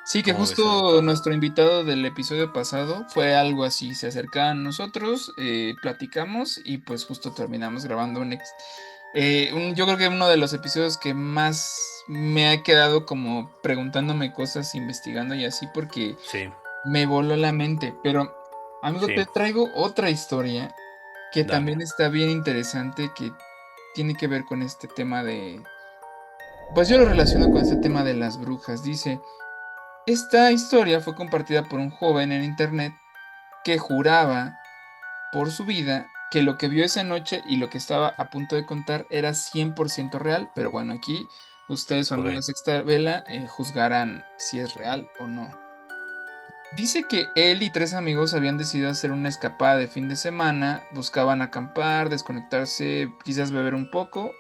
Sí, que ¿Cómo ves, justo amigo? nuestro invitado del episodio pasado fue algo así, se acercaban a nosotros, platicamos y pues justo terminamos grabando yo creo que uno de los episodios que más me ha quedado como preguntándome cosas, investigando y así porque Sí, me voló la mente, pero amigo, sí, te traigo otra historia que dale. también está bien interesante, que tiene que ver con este tema pues yo lo relaciono con este tema de las brujas, dice... Esta historia fue compartida por un joven en internet que juraba por su vida que lo que vio esa noche y lo que estaba a punto de contar era 100% real, pero bueno, aquí ustedes, su amigo Ok. la Sexta Vela, juzgarán si es real o no. Dice que él y tres amigos habían decidido hacer una escapada de fin de semana, buscaban acampar, desconectarse, quizás beber un poco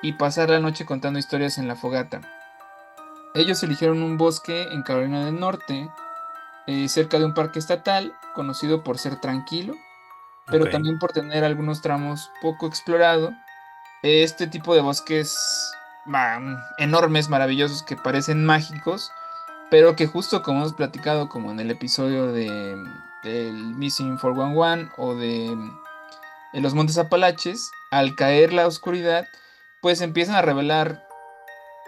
y pasar la noche contando historias en la fogata. Ellos eligieron un bosque en Carolina del Norte, cerca de un parque estatal, conocido por ser tranquilo, Ok. pero también por tener algunos tramos poco explorados. Este tipo de bosques enormes, maravillosos, que parecen mágicos, pero que justo como hemos platicado, como en el episodio del Missing 411 o de los Montes Apalaches, al caer la oscuridad, pues empiezan a revelar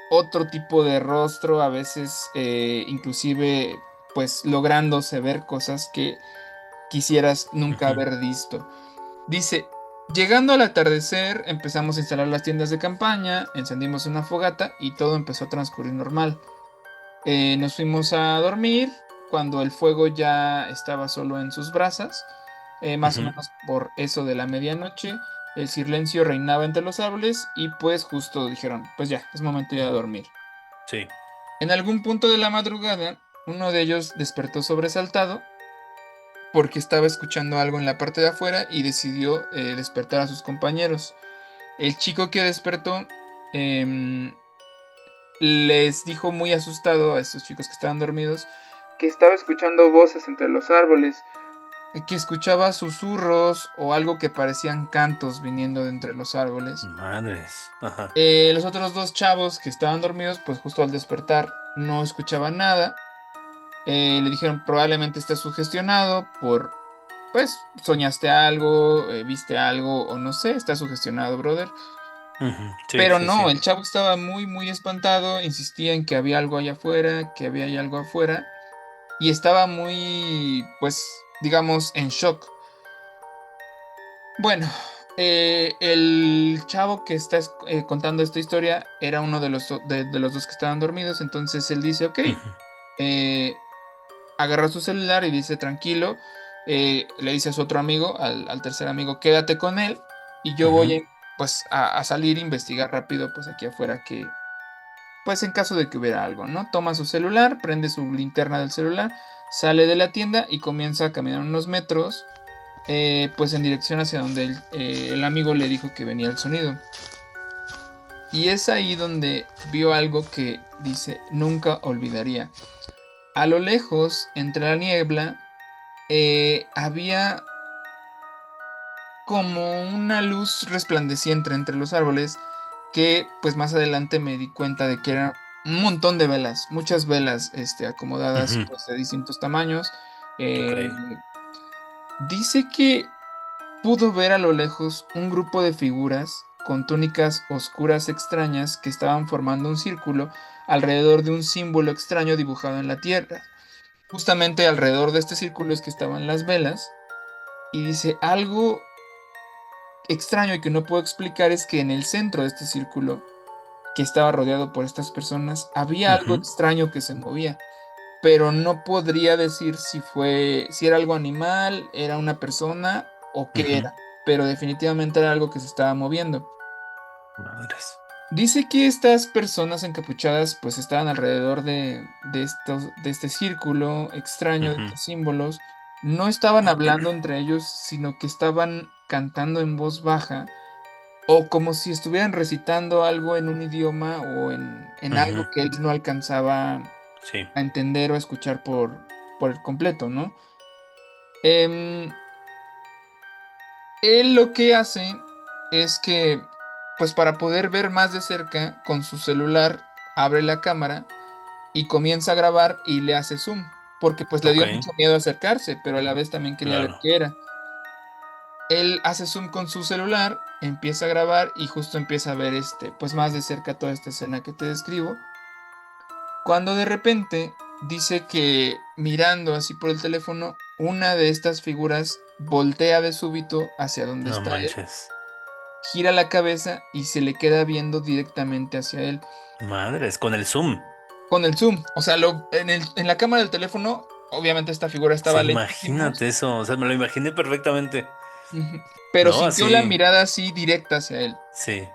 otro tipo de rostro, a veces inclusive pues lográndose ver cosas que quisieras nunca Ujú. haber visto. Dice, llegando al atardecer, empezamos a instalar las tiendas de campaña, encendimos una fogata y todo empezó a transcurrir normal. Nos fuimos a dormir cuando el fuego ya estaba solo en sus brasas, más o Ujú. menos por eso de la medianoche. El silencio reinaba entre los árboles y pues justo dijeron, pues ya, es momento ya de dormir. Sí. En algún punto de la madrugada, uno de ellos despertó sobresaltado porque estaba escuchando algo en la parte de afuera y decidió despertar a sus compañeros. El chico que despertó em, les dijo muy asustado a estos chicos que estaban dormidos que estaba escuchando voces entre los árboles, que escuchaba susurros o algo que parecían cantos viniendo de entre los árboles. Madres. Ajá. Los otros dos chavos que estaban dormidos, pues justo al despertar no escuchaban nada. Le dijeron probablemente estés sugestionado por, pues, soñaste algo, viste algo o no sé, estás sugestionado, brother. Ujú. Sí, Pero sí, no, sí. el chavo estaba muy, muy espantado, insistía en que había algo allá afuera, que había ahí algo afuera, y estaba muy, pues, digamos, en shock. Bueno, el chavo que está contando esta historia era uno de los dos que estaban dormidos, entonces él dice, ok, Ujú. eh, agarra su celular y dice, tranquilo, le dice a su otro amigo, al tercer amigo, quédate con él y yo voy Ujú. pues a salir a investigar rápido pues aquí afuera que, pues en caso de que hubiera algo, ¿no? Toma su celular, prende su linterna del celular, sale de la tienda y comienza a caminar unos metros, pues en dirección hacia donde el amigo le dijo que venía el sonido. Y es ahí donde vio algo que dice, nunca olvidaría. A lo lejos, entre la niebla, había como una luz resplandeciente entre los árboles que pues más adelante me di cuenta de que era un montón de velas, muchas velas acomodadas Ujú. pues de distintos tamaños. Ok. Eh, dice que pudo ver a lo lejos un grupo de figuras con túnicas oscuras extrañas que estaban formando un círculo alrededor de un símbolo extraño dibujado en la tierra. Justamente alrededor de este círculo es que estaban las velas y dice algo extraño y que no puedo explicar es que en el centro de este círculo, que estaba rodeado por estas personas, había algo Ujú. extraño que se movía, pero no podría decir si era algo animal, era una persona o qué Ujú. era, pero definitivamente era algo que se estaba moviendo. Madres. Dice que estas personas encapuchadas pues estaban alrededor de este círculo extraño, de Ujú, estos símbolos. No estaban hablando entre ellos, sino que estaban cantando en voz baja o como si estuvieran recitando algo en un idioma o en algo ujú, que él no alcanzaba sí, a entender o a escuchar por el completo, ¿no? Em, Él lo que hace es que, pues para poder ver más de cerca, con su celular abre la cámara y comienza a grabar y le hace zoom, porque pues le ok, dio mucho miedo acercarse, pero a la vez también quería ver claro. qué era. Él hace zoom con su celular, empieza a grabar y justo empieza a ver pues más de cerca toda esta escena que te describo, cuando de repente dice que mirando así por el teléfono, una de estas figuras voltea de súbito hacia donde No está él, manches. gira la cabeza y se le queda viendo directamente hacia él Madres, con el zoom. con el zoom. O sea, en la cámara del teléfono, obviamente esta figura Sí, estaba lejísimos, imagínate eso. O sea, me lo imaginé perfectamente. ujú, pero ¿No? sintió la Así, mirada así directa hacia él. sí,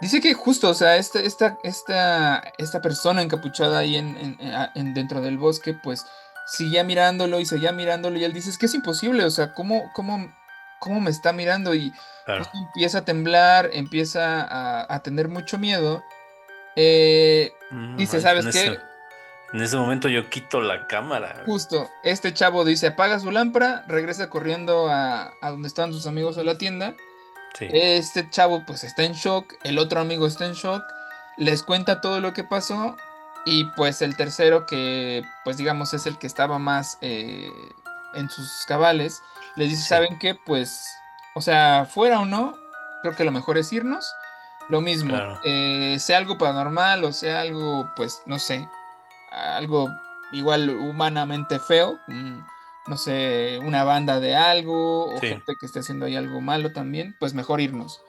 Dice que justo, o sea, esta persona encapuchada ahí dentro del bosque, pues seguía mirándolo y seguía mirándolo y él dice, es que es imposible, o sea, ¿cómo me está mirando? Y claro. justo empieza a temblar, empieza a tener mucho miedo. Eh, No Dice, manches, ¿sabes qué? en ese momento yo quito la cámara, güey. Justo, este chavo dice, apaga su lámpara, regresa corriendo a donde estaban sus amigos a la tienda. Sí, Este chavo pues está en shock, el otro amigo está en shock, les cuenta todo lo que pasó y pues el tercero que pues digamos es el que estaba más en sus cabales, les dice, sí, ¿saben qué? Pues, o sea, fuera o no, creo que lo mejor es irnos. Lo mismo, claro. sea algo paranormal o sea algo, pues, no sé, algo igual humanamente feo, no sé, una banda de algo o Sí, gente que esté haciendo ahí algo malo también, pues mejor irnos.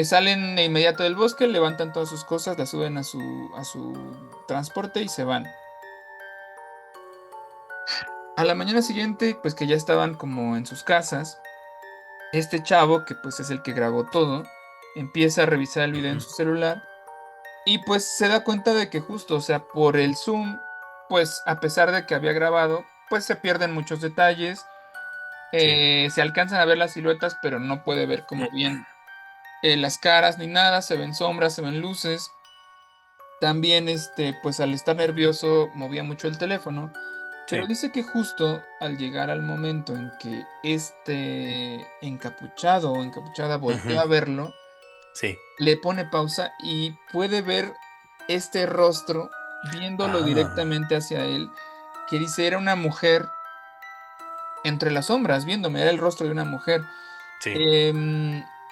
Salen de inmediato del bosque, levantan todas sus cosas, las suben a su transporte y se van. A la mañana siguiente, pues que ya estaban como en sus casas, este chavo, que pues es el que grabó todo, empieza a revisar el video en ujú, su celular. Y pues se da cuenta de que justo, o sea, por el zoom, pues a pesar de que había grabado, pues se pierden muchos detalles, sí, se alcanzan a ver las siluetas, pero no puede ver como bien las caras ni nada, se ven sombras, se ven luces. También, pues al estar nervioso, movía mucho el teléfono, pero sí, dice que justo al llegar al momento en que este encapuchado o encapuchada volteó ujú, a verlo, sí. le pone pausa y puede ver este rostro viéndolo Ah, directamente hacia él, que dice era una mujer entre las sombras, viéndome, era el rostro de una mujer. sí,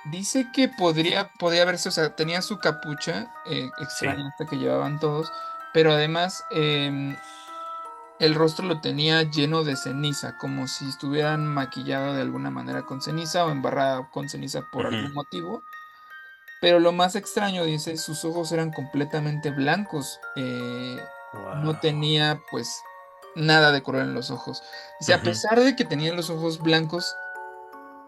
Dice que podría verse, o sea, tenía su capucha sí. extraña esta que llevaban todos, pero además el rostro lo tenía lleno de ceniza, como si estuvieran maquillado de alguna manera con ceniza o embarrada con ceniza por Ujú, algún motivo. Pero lo más extraño, dice, sus ojos eran completamente blancos. No wow. tenía, pues, nada de color en los ojos. Dice, a Ujú, pesar de que tenía los ojos blancos,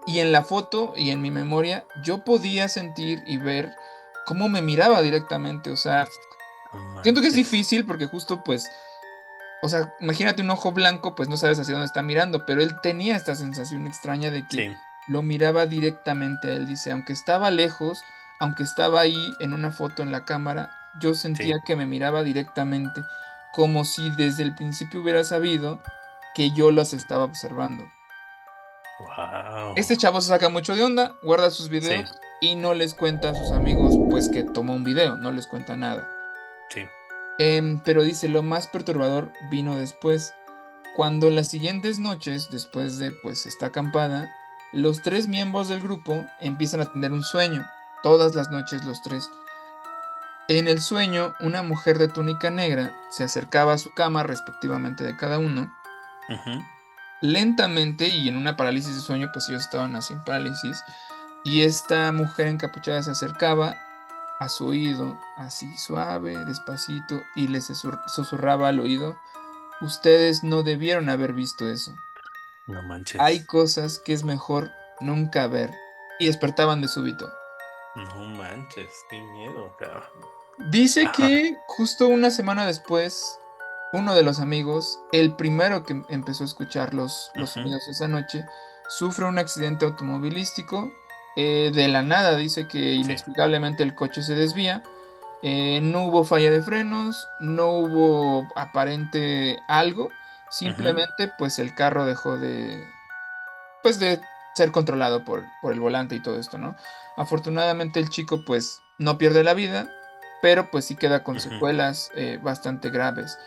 y en la foto y en mi memoria, yo podía sentir y ver cómo me miraba directamente. O sea, no siento que es manches. difícil porque justo, pues, o sea, imagínate un ojo blanco, pues no sabes hacia dónde está mirando, pero él tenía esta sensación extraña de que Sí, lo miraba directamente a él. Dice, aunque estaba lejos, aunque estaba ahí en una foto en la cámara, yo sí. sentía que me miraba directamente, como si desde el principio hubiera sabido que yo los estaba observando. Wow. Este chavo se saca mucho de onda, guarda sus Sí, videos y no les cuenta a sus amigos, pues que tomó un video, no les cuenta nada. sí. Pero dice, lo más perturbador vino después. Cuando las siguientes noches, después de pues esta acampada, los tres miembros del grupo empiezan a tener un sueño, todas las noches los tres. En el sueño, una mujer de túnica negra se acercaba a su cama respectivamente de cada uno, Ujú, lentamente y en una parálisis de sueño, pues ellos estaban así en parálisis, y esta mujer encapuchada se acercaba a su oído, así suave, despacito, y le susurraba al oído, ustedes no debieron haber visto eso. no Hay manches. cosas que es mejor nunca ver. Y despertaban de súbito. No manches, qué miedo, cabrón. Dice Ajá. que justo una semana después, uno de los amigos, el primero que empezó a escuchar los Ujú, sonidos esa noche, sufre un accidente automovilístico. De la nada dice que sí. inexplicablemente el coche se desvía. No hubo falla de frenos, no hubo aparente algo, Ujú, simplemente pues el carro dejó pues de ser controlado por el volante y todo esto, ¿no? Afortunadamente el chico pues no pierde la vida, pero pues sí queda con ujú. secuelas bastante graves.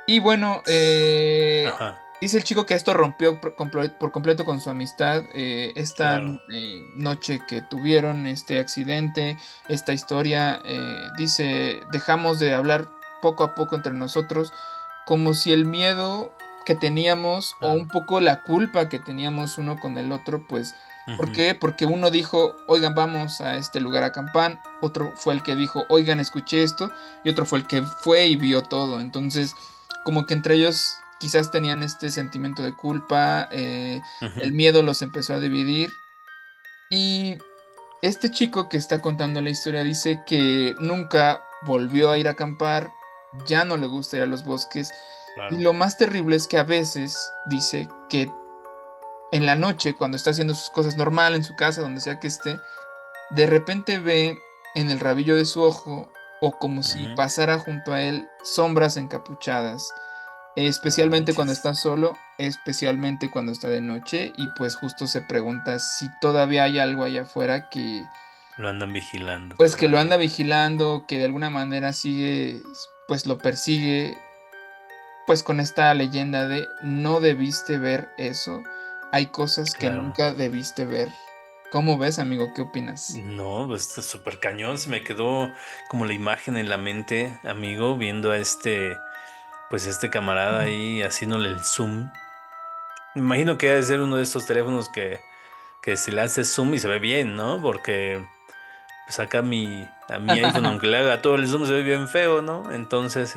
Y bueno, Ajá, dice el chico que esto rompió por completo con su amistad, esta claro. noche que tuvieron, este accidente, esta historia, dice, dejamos de hablar poco a poco entre nosotros, como si el miedo que teníamos o un Claro. poco la culpa que teníamos uno con el otro, pues, ¿por Ujú, qué? Porque uno dijo, oigan, vamos a este lugar a acampar, otro fue el que dijo, oigan, escuché esto, y otro fue el que fue y vio todo. Entonces, como que entre ellos quizás tenían este sentimiento de culpa, el ujú. miedo los empezó a dividir y este chico que está contando la historia dice que nunca volvió a ir a acampar, ya no le gusta ir a los bosques y Claro. lo más terrible es que a veces dice que en la noche, cuando está haciendo sus cosas normal en su casa, donde sea que esté, de repente ve en el rabillo de su ojo o como si Ujú. pasara junto a él sombras encapuchadas, No especialmente cuando manches. está solo, especialmente cuando está de noche y pues justo se pregunta si todavía hay algo allá afuera que Lo andan vigilando pues que lo anda todavía. vigilando, que de alguna manera sigue, pues lo persigue, pues con esta leyenda de no debiste ver eso, hay cosas que Claro. nunca debiste ver. ¿Cómo ves, amigo? ¿Qué opinas? No, pues está súper cañón. Se me quedó como la imagen en la mente, amigo, viendo a pues este camarada ahí haciéndole el zoom. Me imagino que debe ser uno de estos teléfonos que se le hace zoom y se ve bien, ¿no? Porque pues acá a mi iPhone, aunque le haga todo el zoom, se ve bien feo, ¿no? Entonces,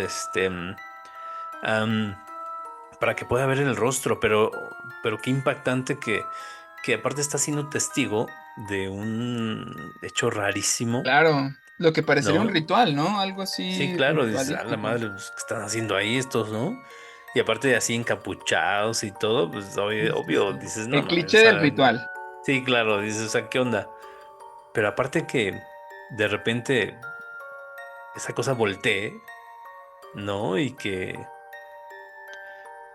am, para que pueda ver el rostro, pero qué impactante que aparte está siendo testigo de un hecho rarísimo, Claro, lo que parecería un ¿no? ritual, ¿no? Algo Sí, así claro, dices, a la ritualístico. madre, pues, ¿qué están haciendo ahí estos, no? Y aparte así encapuchados y todo, pues Sí, sí, obvio, sí. dices, no El mames, cliché o del sea, ritual. sí, claro, dices, o sea, ¿qué onda? Pero aparte que de repente esa cosa voltee, ¿no? Y que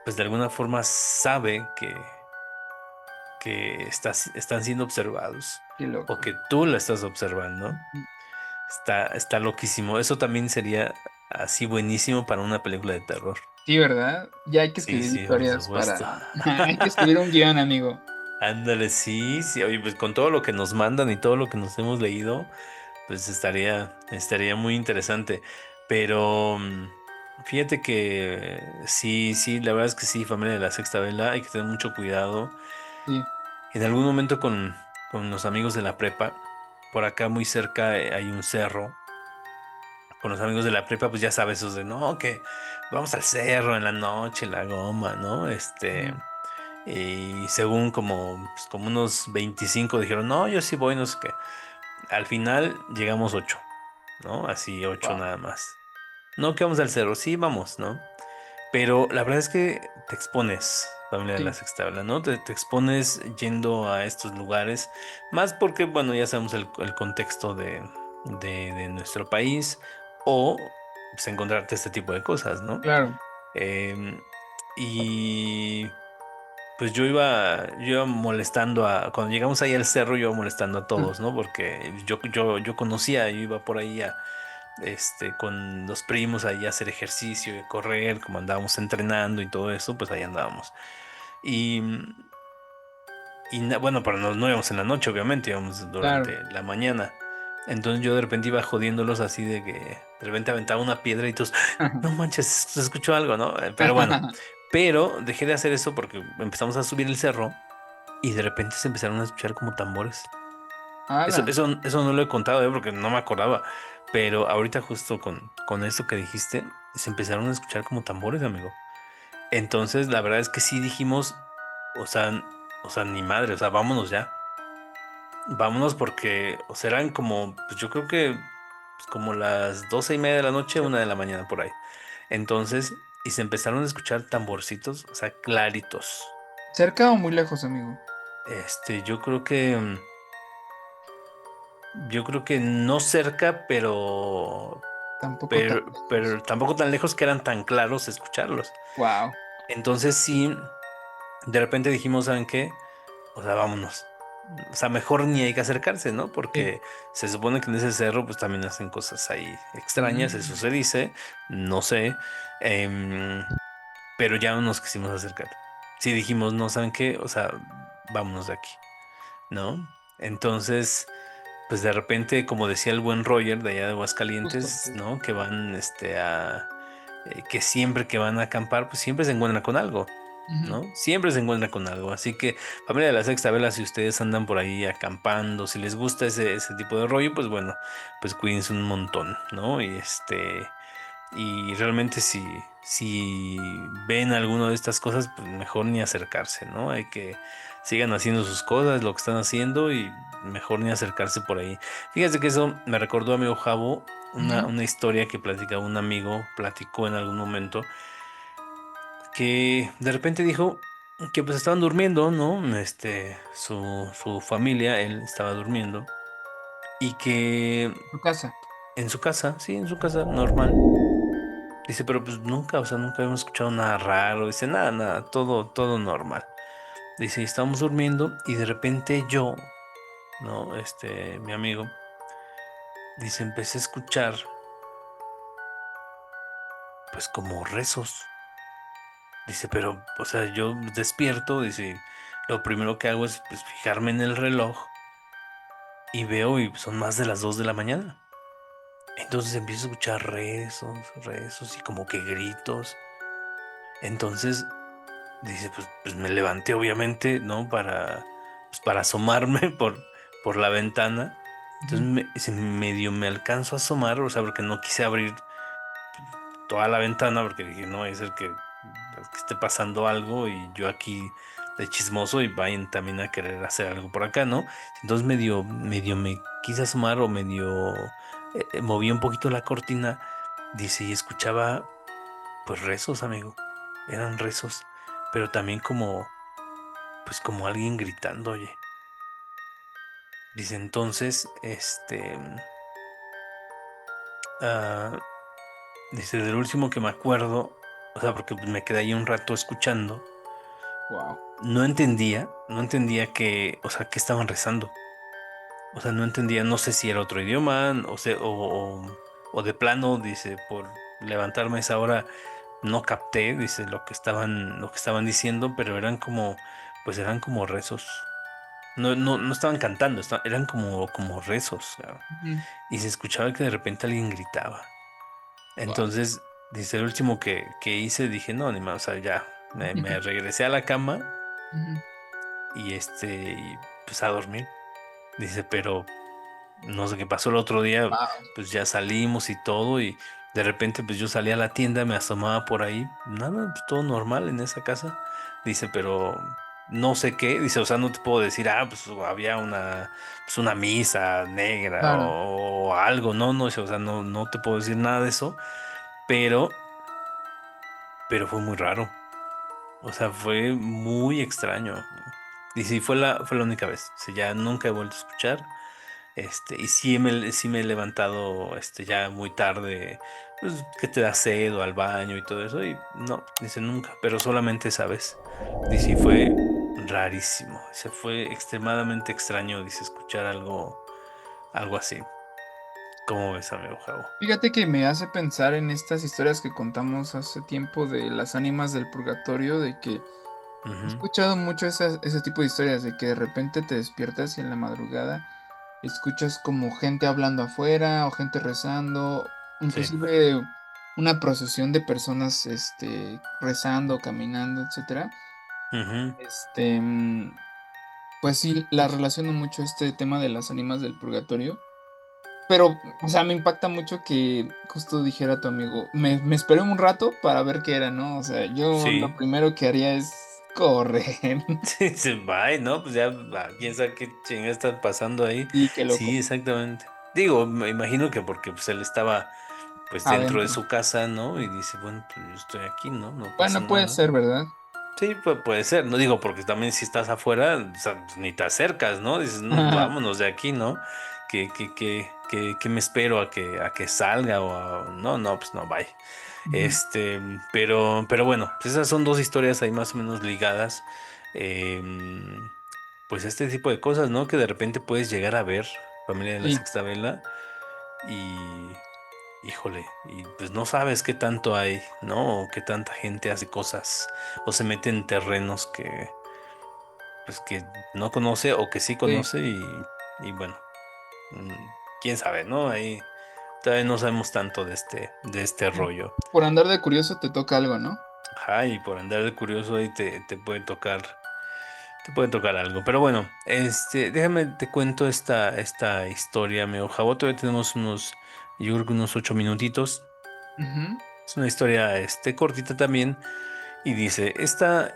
pues de alguna forma sabe que están siendo observados Qué o loco. que tú la estás observando. Está loquísimo. Eso también sería así buenísimo para una película de terror. Sí, ¿verdad? Ya hay que Sí, escribir sí, por historias para... supuesto. Hay que escribir un guión, amigo. Ándale, sí, sí. Oye, pues con todo lo que nos mandan y todo lo que nos hemos leído, pues estaría muy interesante. Pero fíjate que sí, sí, la verdad es que sí, familia de la Sexta Vela, hay que tener mucho cuidado. Sí. En algún momento con los amigos de la prepa, por acá muy cerca hay un cerro. Con los amigos de la prepa, pues ya sabes, esos de no, que vamos al cerro en la noche, la goma, ¿no? Ujú. Y según como unos 25 dijeron, no, yo sí voy, no sé qué. Al final llegamos 8, ¿no? Así 8 Wow. nada más. No, que vamos al cerro, sí, vamos, ¿no? Pero la verdad es que te expones, familia de la Sí, Sexta Ola, ¿no? Te expones yendo a estos lugares, más porque, bueno, ya sabemos el contexto de nuestro país, o pues, encontrarte este tipo de cosas, ¿no? claro. Em, y pues yo iba molestando cuando llegamos ahí al cerro, yo iba molestando a Mm. todos, ¿no? Porque yo conocía, yo iba por ahí con los primos ahí a hacer ejercicio y a correr, como andábamos entrenando y todo eso, pues ahí andábamos. Y, bueno, pero no íbamos en la noche, obviamente, íbamos Claro. durante la mañana. Entonces yo de repente iba jodiéndolos así de que de repente aventaba una piedra y todos, no manches, se escuchó algo, ¿no? Pero bueno, pero dejé de hacer eso porque empezamos a subir el cerro y de repente se empezaron a escuchar como tambores. Eso, ¡Hala! eso, eso no lo he contado, porque no me acordaba. Pero ahorita justo con esto que dijiste, se empezaron a escuchar como tambores, amigo. Entonces, la verdad es que sí dijimos, o sea, o sea, ni madre, o sea, vámonos ya. vámonos porque, o sea, eran como, pues yo creo que pues, como las 12:30 de la noche, 1 de la mañana por ahí. Entonces, y se empezaron a escuchar tamborcitos, o sea, claritos. ¿Cerca o muy lejos, amigo? Yo creo que, yo creo que no cerca, Tampoco tan pero lejos. tampoco tan lejos que eran tan claros escucharlos. Wow. Entonces sí, de repente dijimos, ¿saben qué? O sea, vámonos. O sea, mejor ni hay que acercarse, ¿no? Sí. Porque se supone que en ese cerro pues también hacen cosas ahí extrañas, eso Mm, se dice, no sé, em, pero ya no nos quisimos acercar. Sí dijimos, no, ¿saben qué? O sea, vámonos de aquí, ¿no? Entonces, pues de repente, como decía el buen Roger de allá de justo. Aguascalientes, Sí. ¿no? Que van, que siempre que van a acampar, pues siempre se encuentran con algo. Ujú. ¿No? Siempre se encuentra con algo. Así que, familia de la Sexta Vela, si ustedes andan por ahí acampando, si les gusta ese tipo de rollo, pues bueno, pues cuídense un montón, ¿no? Y realmente si ven alguna de estas cosas, pues mejor ni acercarse, ¿no? Hay que sigan haciendo sus cosas, lo que están haciendo y mejor ni acercarse por ahí. Fíjate que eso me recordó, amigo Jabo, Ujú. una historia que platicaba un amigo, platicó en algún momento que de repente dijo que pues estaban durmiendo, ¿no? Su familia, él estaba durmiendo y que Tu casa. en su casa, sí, en su casa, normal. Dice, pero pues nunca, o sea, nunca habíamos escuchado nada raro. Dice, nada, nada, todo normal. Dice, y estábamos durmiendo y de repente yo, ¿no? Mi amigo, dice, empecé a escuchar pues como rezos. Dice, pero, o sea, yo despierto, dice, lo primero que hago es pues fijarme en el reloj y veo y son más de las 2 de la mañana. Entonces empiezo a escuchar rezos y como que gritos. Entonces dice, pues me levanté obviamente, ¿no? Para asomarme por la ventana. Entonces Ujú. medio me alcanzo a asomar, o sea, porque no quise abrir toda la ventana porque dije, no, es el que esté pasando algo y yo aquí de chismoso y vayan también a querer hacer algo por acá, ¿no? Entonces medio me quise asomar o medio moví un poquito la cortina, dice, y escuchaba pues rezos, amigo. Eran rezos, pero también pues como alguien gritando, oye. Dice entonces, ah, dice, del último que me acuerdo, o sea, porque me quedé ahí un rato escuchando. Wow. No entendía que, o sea, que estaban rezando. O sea, no entendía, no sé si era otro idioma, o de plano, dice, por levantarme a esa hora, no capté, dice, lo que estaban diciendo, pero pues eran como rezos. No estaban cantando, eran como rezos. ¿Verdad? Ujú. Y se escuchaba que de repente alguien gritaba. Wow. Entonces, dice, el último que hice, dije, no, ni más, o sea, ya, me regresé a la cama Ujú. y pues a dormir. Dice, pero no sé qué pasó el otro día, Wow. pues ya salimos y todo y de repente pues yo salí a la tienda, me asomaba por ahí, nada, pues todo normal en esa casa. Dice, pero no sé qué, dice, o sea, no te puedo decir, pues había una misa negra Claro. o algo, no, dice, o sea, no te puedo decir nada de eso, pero fue muy raro, o sea, fue muy extraño. Dice, y fue la única vez, o sea, ya nunca he vuelto a escuchar. Y sí me he levantado ya muy tarde, pues que te da sed o al baño y todo eso, y no, dice nunca, pero solamente esa vez. Dice, y fue rarísimo, dice, fue extremadamente extraño, dice, escuchar algo así. ¿Cómo ves, amigo Javo? Fíjate que me hace pensar en estas historias que contamos hace tiempo de las ánimas del purgatorio, de que he Ujú. escuchado mucho ese tipo de historias, de que de repente te despiertas y en la madrugada escuchas como gente hablando afuera o gente rezando, Sí. inclusive una procesión de personas, rezando, caminando, etcétera. Ujú. Este, mm, pues sí, la relaciono mucho a este tema de las ánimas del purgatorio. Pero, o sea, me impacta mucho que justo dijera tu amigo, me esperé un rato para ver qué era, ¿no? O sea, yo lo Sí. primero que haría es correr. Sí, se va, ¿no? Pues ya, quién sabe qué chingada está pasando ahí. Y qué Sí, loco. exactamente. Digo, me imagino que porque pues él estaba pues dentro de Adentro. su casa, ¿no? Y dice, bueno, pues yo estoy aquí, ¿no? No pasa Bueno, puede nada. ser, ¿verdad? Sí, pues puede ser, no digo porque también si estás afuera, o sea, pues, ni te acercas, ¿no? Dices, no, vámonos de aquí, ¿no? Que me espero a que salga no, no, pues no, bye. Ujú. Pero bueno, pues esas son dos historias ahí más o menos ligadas. Pues este tipo de cosas, ¿no? Que de repente puedes llegar a ver, familia de la Sí, Sexta Vela, y híjole, y pues no sabes qué tanto hay, ¿no? O qué tanta gente hace cosas o se mete en terrenos que, pues que no conoce o que sí sí. conoce y bueno, quién sabe, ¿no? Ahí todavía no sabemos tanto de este rollo. Por andar de curioso te toca algo, ¿no? Ajá, y por andar de curioso ahí te puede tocar algo. Pero bueno, déjame te cuento esta historia, amigo Jabo. Todavía tenemos yo creo que unos 8 minutitos. Ujú. Es una historia, cortita también. Y dice, esta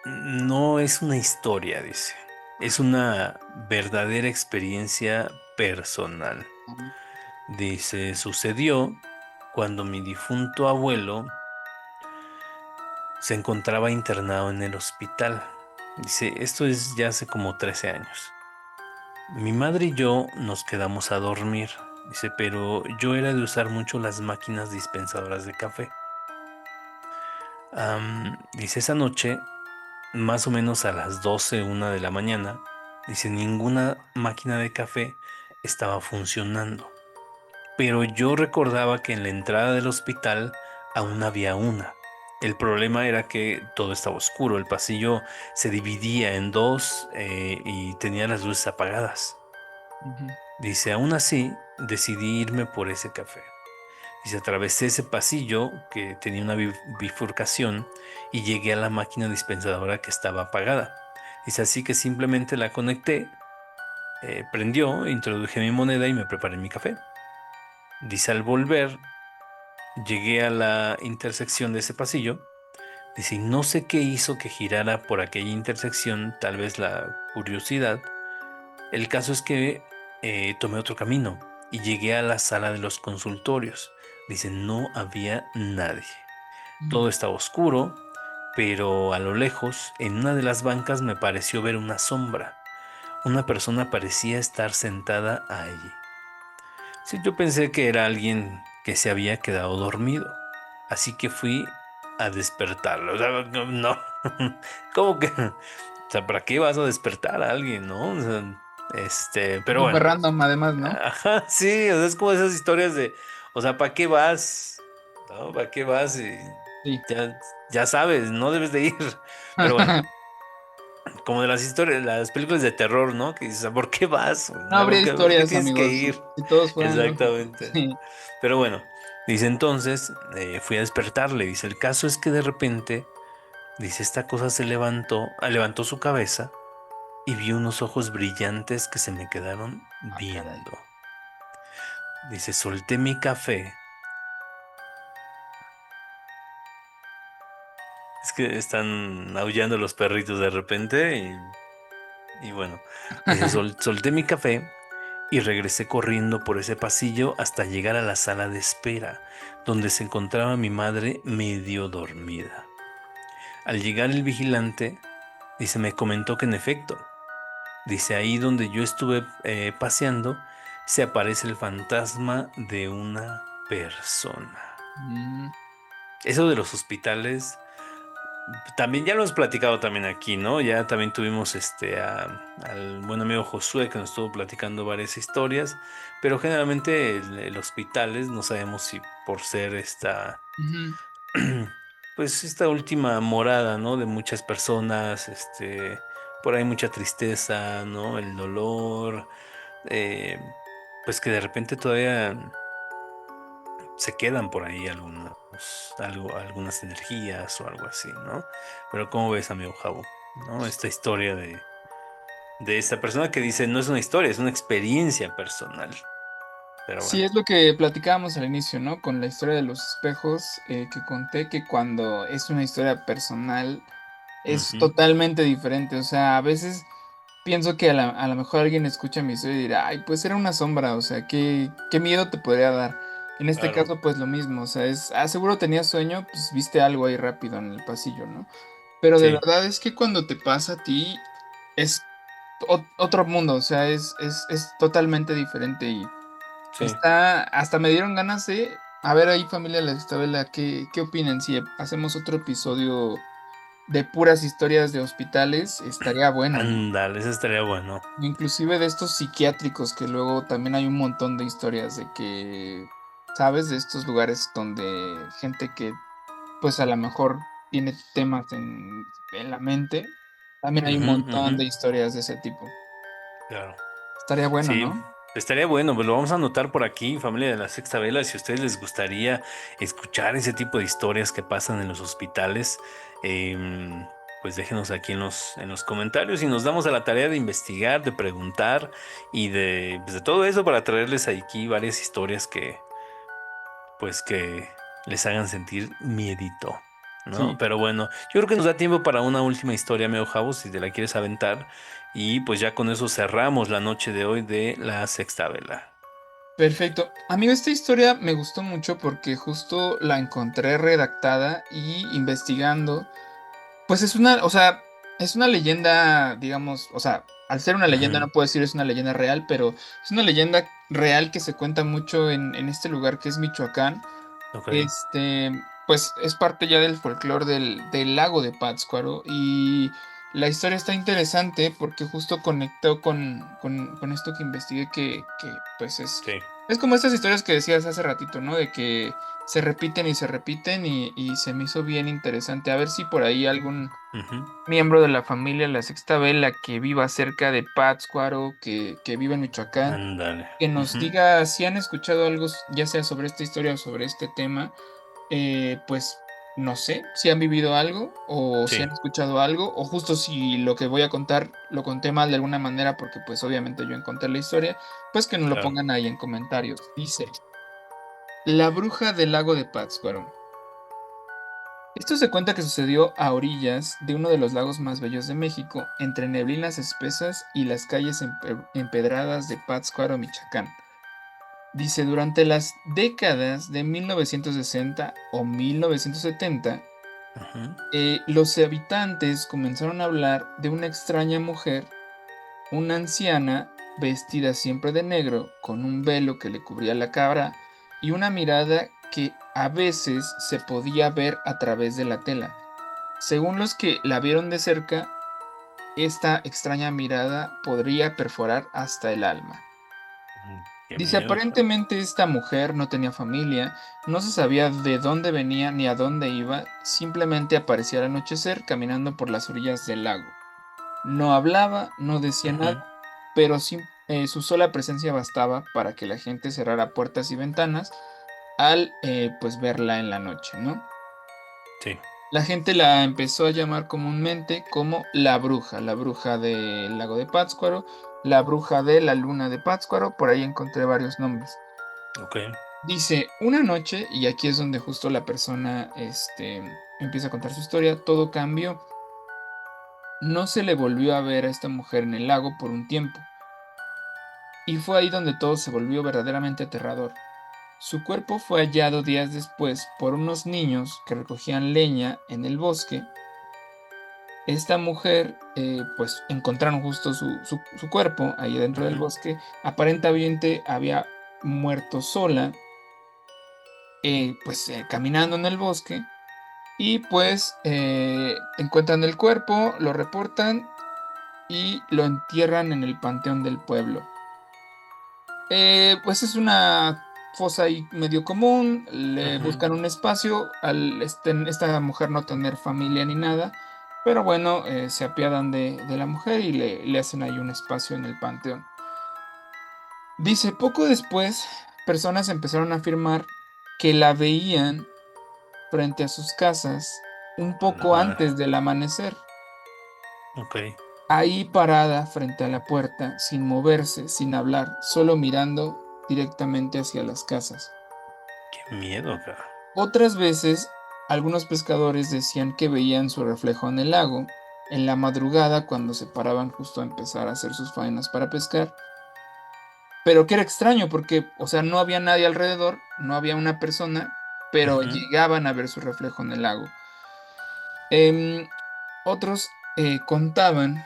no es una historia, dice. Es una verdadera experiencia personal. Ujú. Dice, sucedió cuando mi difunto abuelo se encontraba internado en el hospital. Dice, esto es ya hace como 13 años. Mi madre y yo nos quedamos a dormir. Dice, pero yo era de usar mucho las máquinas dispensadoras de café. Dice, esa noche más o menos a las 12:01 de la mañana, dice, ninguna máquina de café estaba funcionando. Pero yo recordaba que en la entrada del hospital aún había una. El problema era que todo estaba oscuro, el pasillo se dividía en dos y tenía las luces apagadas. Ujú. Dice, aún así, decidí irme por ese café. Dice, atravesé ese pasillo que tenía una bifurcación y llegué a la máquina dispensadora que estaba apagada. Dice, así que simplemente la conecté, prendió, introduje mi moneda y me preparé mi café. Dice, al volver, llegué a la intersección de ese pasillo. Dice, y no sé qué hizo que girara por aquella intersección, tal vez la curiosidad. El caso es que tomé otro camino y llegué a la sala de los consultorios. Dice, no había nadie. Ujú. Todo estaba oscuro, pero a lo lejos, en una de las bancas me pareció ver una sombra. Una persona parecía estar sentada allí. Sí, yo pensé que era alguien que se había quedado dormido. Así que fui a despertarlo. O sea, no, no. ¿Cómo que? O sea, ¿para qué vas a despertar a alguien, no? O sea, pero Súper bueno. random, además, ¿no? Ajá, sí, o sea, es como esas historias de, o sea, ¿para qué vas? ¿No? ¿Para qué vas? Y Sí. ya, ya sabes, no debes de ir. Pero bueno, como de las historias, las películas de terror, ¿no? Que dices, ¿por qué vas? No habría Por qué historias, tienes que amigos, ir? si todos fueran lógicos. Exactamente. Sí. Pero bueno, dice entonces, fui a despertarle. Dice, el caso es que de repente, dice, esta cosa se levantó, levantó su cabeza y vi unos ojos brillantes que se me quedaron Ah, caray. viendo. Dice, solté mi café. Es que están aullando los perritos de repente y bueno, dice, solté mi café y regresé corriendo por ese pasillo hasta llegar a la sala de espera, donde se encontraba mi madre medio dormida. Al llegar el vigilante, dice, me comentó que en efecto, dice, ahí donde yo estuve paseando, se aparece el fantasma de una persona. Mm. Eso de los hospitales. También ya lo hemos platicado también aquí, ¿no? Ya también tuvimos al buen amigo Josué que nos estuvo platicando varias historias, pero generalmente el hospitales no sabemos si por ser Ujú. pues esta última morada, ¿no? De muchas personas, por ahí mucha tristeza, ¿no? El dolor, eh, pues que de repente todavía se quedan por ahí algunas energías o algo así, ¿no? Pero ¿cómo ves, amigo Javo? ¿No? Esta historia de esta persona que dice, no es una historia, es una experiencia personal. Pero Sí, bueno. es lo que platicábamos al inicio, ¿no? Con la historia de los espejos, que conté que cuando es una historia personal, es Ujú, totalmente diferente. O sea, a veces pienso que a lo mejor alguien escucha mi historia y dirá, ay, pues era una sombra, o sea, qué miedo te podría dar. En este claro, caso, pues lo mismo, o sea, seguro tenías sueño, pues viste algo ahí rápido en el pasillo, ¿no? Pero de sí, verdad es que cuando te pasa a ti, es otro mundo, o sea, es totalmente diferente y sí. hasta me dieron ganas de, a ver ahí familia La Estabela, ¿qué opinan? Si hacemos otro episodio de puras historias de hospitales, estaría bueno, ¿no? Ándale, eso estaría bueno. Inclusive de estos psiquiátricos que luego también hay un montón de historias de que, ¿sabes? De estos lugares donde gente que pues a lo mejor tiene temas en la mente, también hay un Ujú, ujú, montón de historias de ese tipo. claro. Estaría bueno, Sí, ¿no? estaría bueno, pues lo vamos a anotar por aquí, familia de la Sexta Vela, si a ustedes les gustaría escuchar ese tipo de historias que pasan en los hospitales, em, pues déjenos aquí en los comentarios y nos damos a la tarea de investigar, de preguntar y de, pues de todo eso para traerles aquí varias historias que les hagan sentir miedito, ¿no? Sí. Pero bueno, yo creo que nos da tiempo para una última historia, Meo Javo, si te la quieres aventar. Y pues ya con eso cerramos la noche de hoy de la Sexta Vela. Perfecto. Amigo, esta historia me gustó mucho porque justo la encontré redactada y investigando. Pues o sea, es una leyenda, digamos, o sea, al ser una leyenda Ujú, no puedo decir es una leyenda real, pero es una leyenda real que se cuenta mucho en este lugar que es Michoacán. ok, Pues es parte ya del folclore del lago de Pátzcuaro y la historia está interesante porque justo conectó con esto que investigué que pues sí, es como estas historias que decías hace ratito, ¿no? De que se repiten y se repiten y se me hizo bien interesante. A ver si por ahí algún ujú, miembro de la familia La Sexta Vela que viva cerca de Pátzcuaro, que viva en Michoacán, ándale. que nos Ujú, diga si han escuchado algo, ya sea sobre esta historia o sobre este tema, pues no sé si han vivido algo o si sí, han escuchado algo o justo si lo que voy a contar lo conté mal de alguna manera porque pues obviamente yo encontré la historia, pues que nos lo claro. pongan ahí en comentarios. Dice, La bruja del lago de Pátzcuaro. Esto se cuenta que sucedió a orillas de uno de los lagos más bellos de México, entre neblinas espesas y las calles empedradas de Pátzcuaro, Michoacán. Dice, durante las décadas de 1960 o 1970, Ujú, los habitantes comenzaron a hablar de una extraña mujer, una anciana vestida siempre de negro, con un velo que le cubría la cara y una mirada que a veces se podía ver a través de la tela. Según los que la vieron de cerca, esta extraña mirada podría perforar hasta el alma. qué Dice, miedo, cabrón. aparentemente esta mujer no tenía familia, no se sabía de dónde venía ni a dónde iba, simplemente aparecía al anochecer caminando por las orillas del lago. No hablaba, no decía nada, Ujú, pero su sola presencia bastaba para que la gente cerrara puertas y ventanas al pues verla en la noche, ¿no? sí, La gente la empezó a llamar comúnmente como la bruja del lago de Pátzcuaro, la bruja de la luna de Pátzcuaro, por ahí encontré varios nombres. ok. Dice, una noche, y aquí es donde justo la persona empieza a contar su historia, todo cambió. No se le volvió a ver a esta mujer en el lago por un tiempo, y fue ahí donde todo se volvió verdaderamente aterrador. Su cuerpo fue hallado días después por unos niños que recogían leña en el bosque. Esta mujer, pues encontraron justo su cuerpo ahí dentro del Ujú, bosque. Aparentemente había muerto sola, pues caminando en el bosque. Y pues encuentran el cuerpo, lo reportan y lo entierran en el panteón del pueblo. Pues es una fosa ahí medio común, le ujú, buscan un espacio al esta mujer no tener familia ni nada, pero bueno, se apiadan de la mujer y le hacen ahí un espacio en el panteón. Dice, poco después, personas empezaron a afirmar que la veían frente a sus casas un a la poco madre. antes del amanecer, Ok, ahí parada frente a la puerta, sin moverse, sin hablar, solo mirando directamente hacia las casas. qué miedo, cabrón. Otras veces Algunos pescadores decían que veían su reflejo en el lago, en la madrugada cuando se paraban justo a empezar a hacer sus faenas para pescar, pero que era extraño porque, o sea, no había nadie alrededor, no había una persona, pero Ujú, llegaban a ver su reflejo en el lago. Em, Otros contaban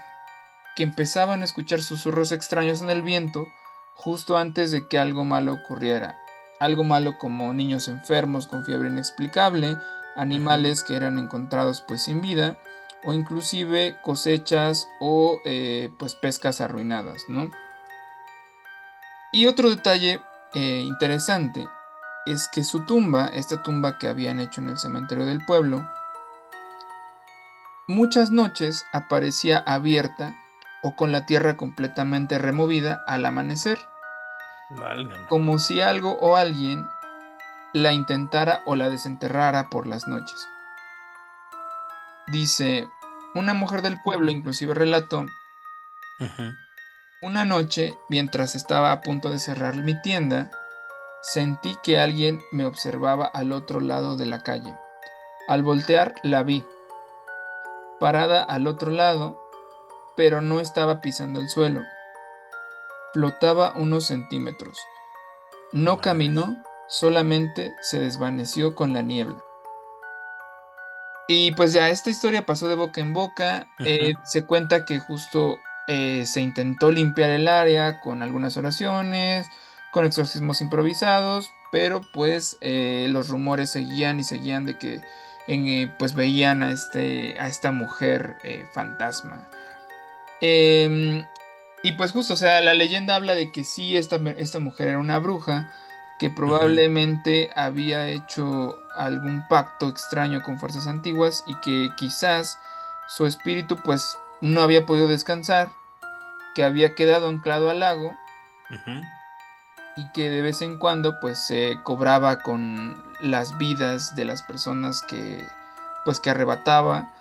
que empezaban a escuchar susurros extraños en el viento justo antes de que algo malo ocurriera. Algo malo como niños enfermos con fiebre inexplicable, ujú. animales que eran encontrados pues sin vida, o inclusive cosechas o pues pescas arruinadas, ¿no? Y otro detalle interesante es que su tumba, esta tumba que habían hecho en el cementerio del pueblo, muchas noches aparecía abierta o con la tierra completamente removida al amanecer, Válgame. como si algo o alguien la intentara o la desenterrara por las noches. Dice, una mujer del pueblo inclusive relató, Ujú. una noche, mientras estaba a punto de cerrar mi tienda, sentí que alguien me observaba al otro lado de la calle. Al voltear la vi, parada al otro lado, pero no estaba pisando el suelo, flotaba unos centímetros. No Madres. caminó, solamente se desvaneció con la niebla. Y pues ya esta historia pasó de boca en boca. Ujú, Se cuenta que justo se intentó limpiar el área con algunas oraciones, con exorcismos improvisados, pero pues los rumores seguían y seguían de que pues veían a, a esta mujer fantasma. Em, y pues justo, o sea, la leyenda habla de que sí, esta mujer era una bruja, que ujú, probablemente había hecho algún pacto extraño con fuerzas antiguas y que quizás su espíritu pues no había podido descansar, que había quedado anclado al lago ujú. y que de vez en cuando pues se cobraba con las vidas de las personas que pues que arrebataba,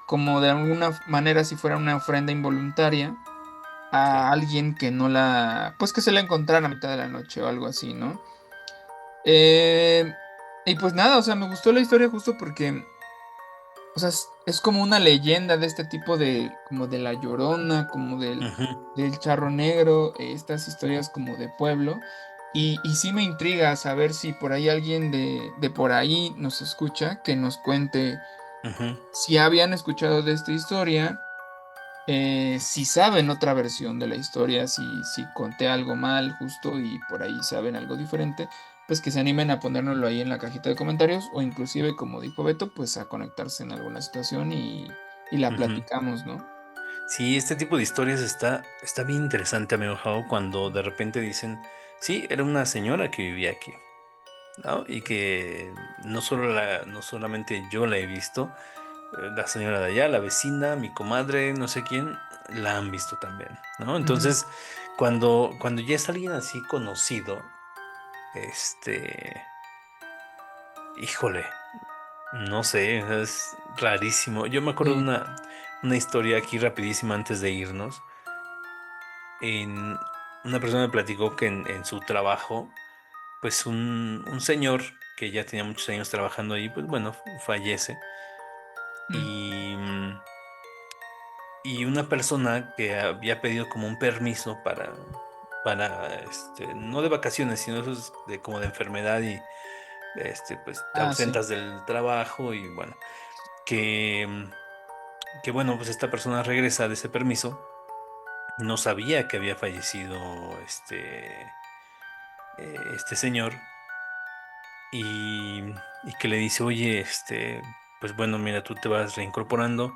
como de alguna manera si fuera una ofrenda involuntaria Sí. a alguien que no la, pues que se la encontrara a mitad de la noche o algo así, ¿no? Eh, y pues nada, o sea, me gustó la historia justo porque, o sea, es como una leyenda de este tipo de, como de La Llorona, como Ujú, del Charro Negro, estas historias como de pueblo. Y sí me intriga saber si por ahí alguien de por ahí nos escucha, que nos cuente ujú, si habían escuchado de esta historia, si saben otra versión de la historia, si conté algo mal justo y por ahí saben algo diferente, pues que se animen a ponérnoslo ahí en la cajita de comentarios o inclusive, como dijo Beto, pues a conectarse en alguna situación y la ujú. platicamos, ¿no? Sí, este tipo de historias está bien interesante, amigo Jao, cuando de repente dicen, sí, era una señora que vivía aquí, ¿no? Y que no solamente yo la he visto, la señora de allá, la vecina, mi comadre, no sé quién, la han visto también, ¿no? Ujú. Entonces, cuando ya es alguien así conocido, este, híjole, no sé, es rarísimo. Yo me acuerdo de Sí. una historia aquí rapidísima antes de irnos. Una persona me platicó que en su trabajo, pues un señor que ya tenía muchos años trabajando ahí, pues bueno, fallece. Mm. Y una persona que había pedido como un permiso no de vacaciones, sino esos de como de enfermedad y pues te Ah, sí. ausentas del trabajo y bueno, que, que bueno, pues esta persona regresa de ese permiso, no sabía que había fallecido este señor y, y que le dice, oye, pues bueno, mira, tú te vas reincorporando,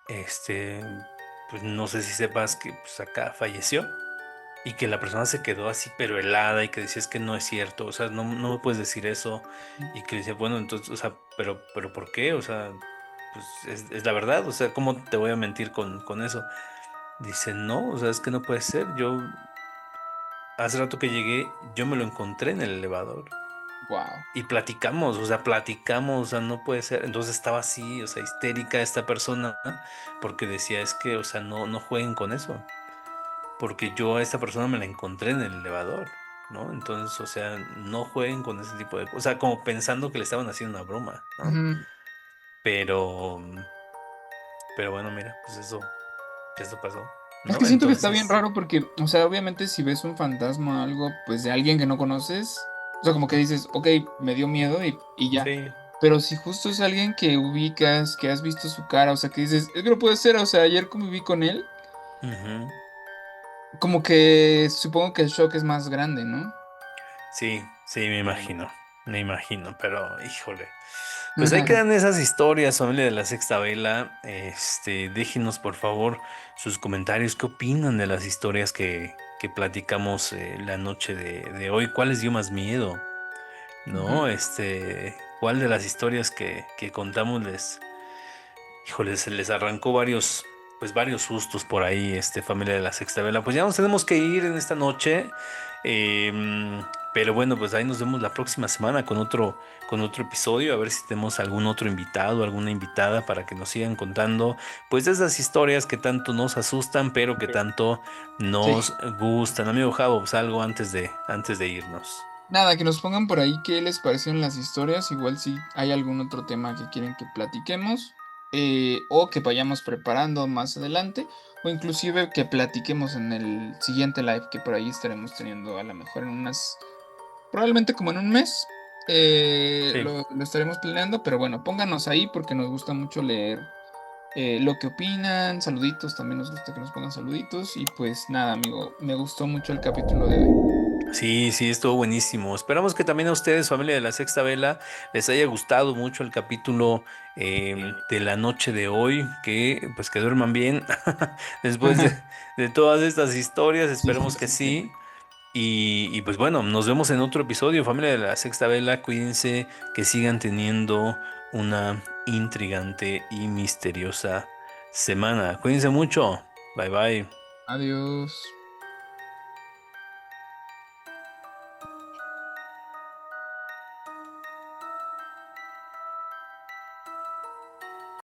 este, pues no sé si sepas que pues acá falleció. Y que la persona se quedó así, pero helada, y que decía, es que no es cierto, o sea, no me puedes decir eso. Y que le decía, bueno, entonces, o sea, pero ¿por qué? O sea, pues es la verdad, o sea, ¿cómo te voy a mentir con eso? Dice, no, o sea, es que no puede ser. Yo, hace rato que llegué, yo me lo encontré en el elevador. Wow. Y platicamos, o sea, no puede ser. Entonces estaba así, o sea, histérica esta persona, porque decía, es que, o sea, no jueguen con eso. Porque yo a esta persona me la encontré en el elevador. ¿no? Entonces, o sea, no jueguen con ese tipo de cosas, o sea, como pensando que le estaban haciendo una broma, ¿no? Ujú. Pero, pero bueno, mira, pues eso pasó, Es ¿no? que siento que está bien Entonces, raro porque, o sea, obviamente si ves un fantasma o algo, pues de alguien que no conoces, o sea, como que dices, ok, me dio miedo y ya. sí, Pero si justo es alguien que ubicas, que has visto su cara, o sea, que dices, es que no puede ser, o sea, ayer conviví con él, ujú. como que supongo que el shock es más grande, ¿no? Sí, sí, me imagino, pero híjole. Pues ahí quedan esas historias, familia de la Sexta Vela. Déjenos por favor sus comentarios. ¿Qué opinan de las historias que platicamos la noche de hoy? ¿Cuál les dio más miedo? Ujú. ¿No? ¿Cuál de las historias que contamos híjole, se les arrancó varios sustos por ahí, familia de la Sexta Vela? Pues ya nos tenemos que ir en esta noche. Pero bueno, pues ahí nos vemos la próxima semana con otro episodio, a ver si tenemos algún otro invitado, alguna invitada para que nos sigan contando, pues de esas historias que tanto nos asustan, pero que tanto Sí. nos gustan. Amigo Javo, pues algo antes de irnos. Nada, que nos pongan por ahí qué les parecieron las historias, igual si hay algún otro tema que quieren que platiquemos, o que vayamos preparando más adelante, o inclusive que platiquemos en el siguiente live que por ahí estaremos teniendo a lo mejor en unas, probablemente como en un mes, Sí. lo estaremos planeando, pero bueno, pónganos ahí porque nos gusta mucho leer lo que opinan, saluditos, también nos gusta que nos pongan saluditos, y pues nada, amigo, me gustó mucho el capítulo de hoy. Sí, sí, estuvo buenísimo. Esperamos que también a ustedes, familia de la Sexta Vela, les haya gustado mucho el capítulo de la noche de hoy, que duerman bien después de todas estas historias, Sí, sí, esperemos que sí, sí. sí. Y pues bueno, nos vemos en otro episodio, familia de la Sexta Vela, cuídense, que sigan teniendo una intrigante y misteriosa semana. Cuídense mucho. Bye bye. Adiós.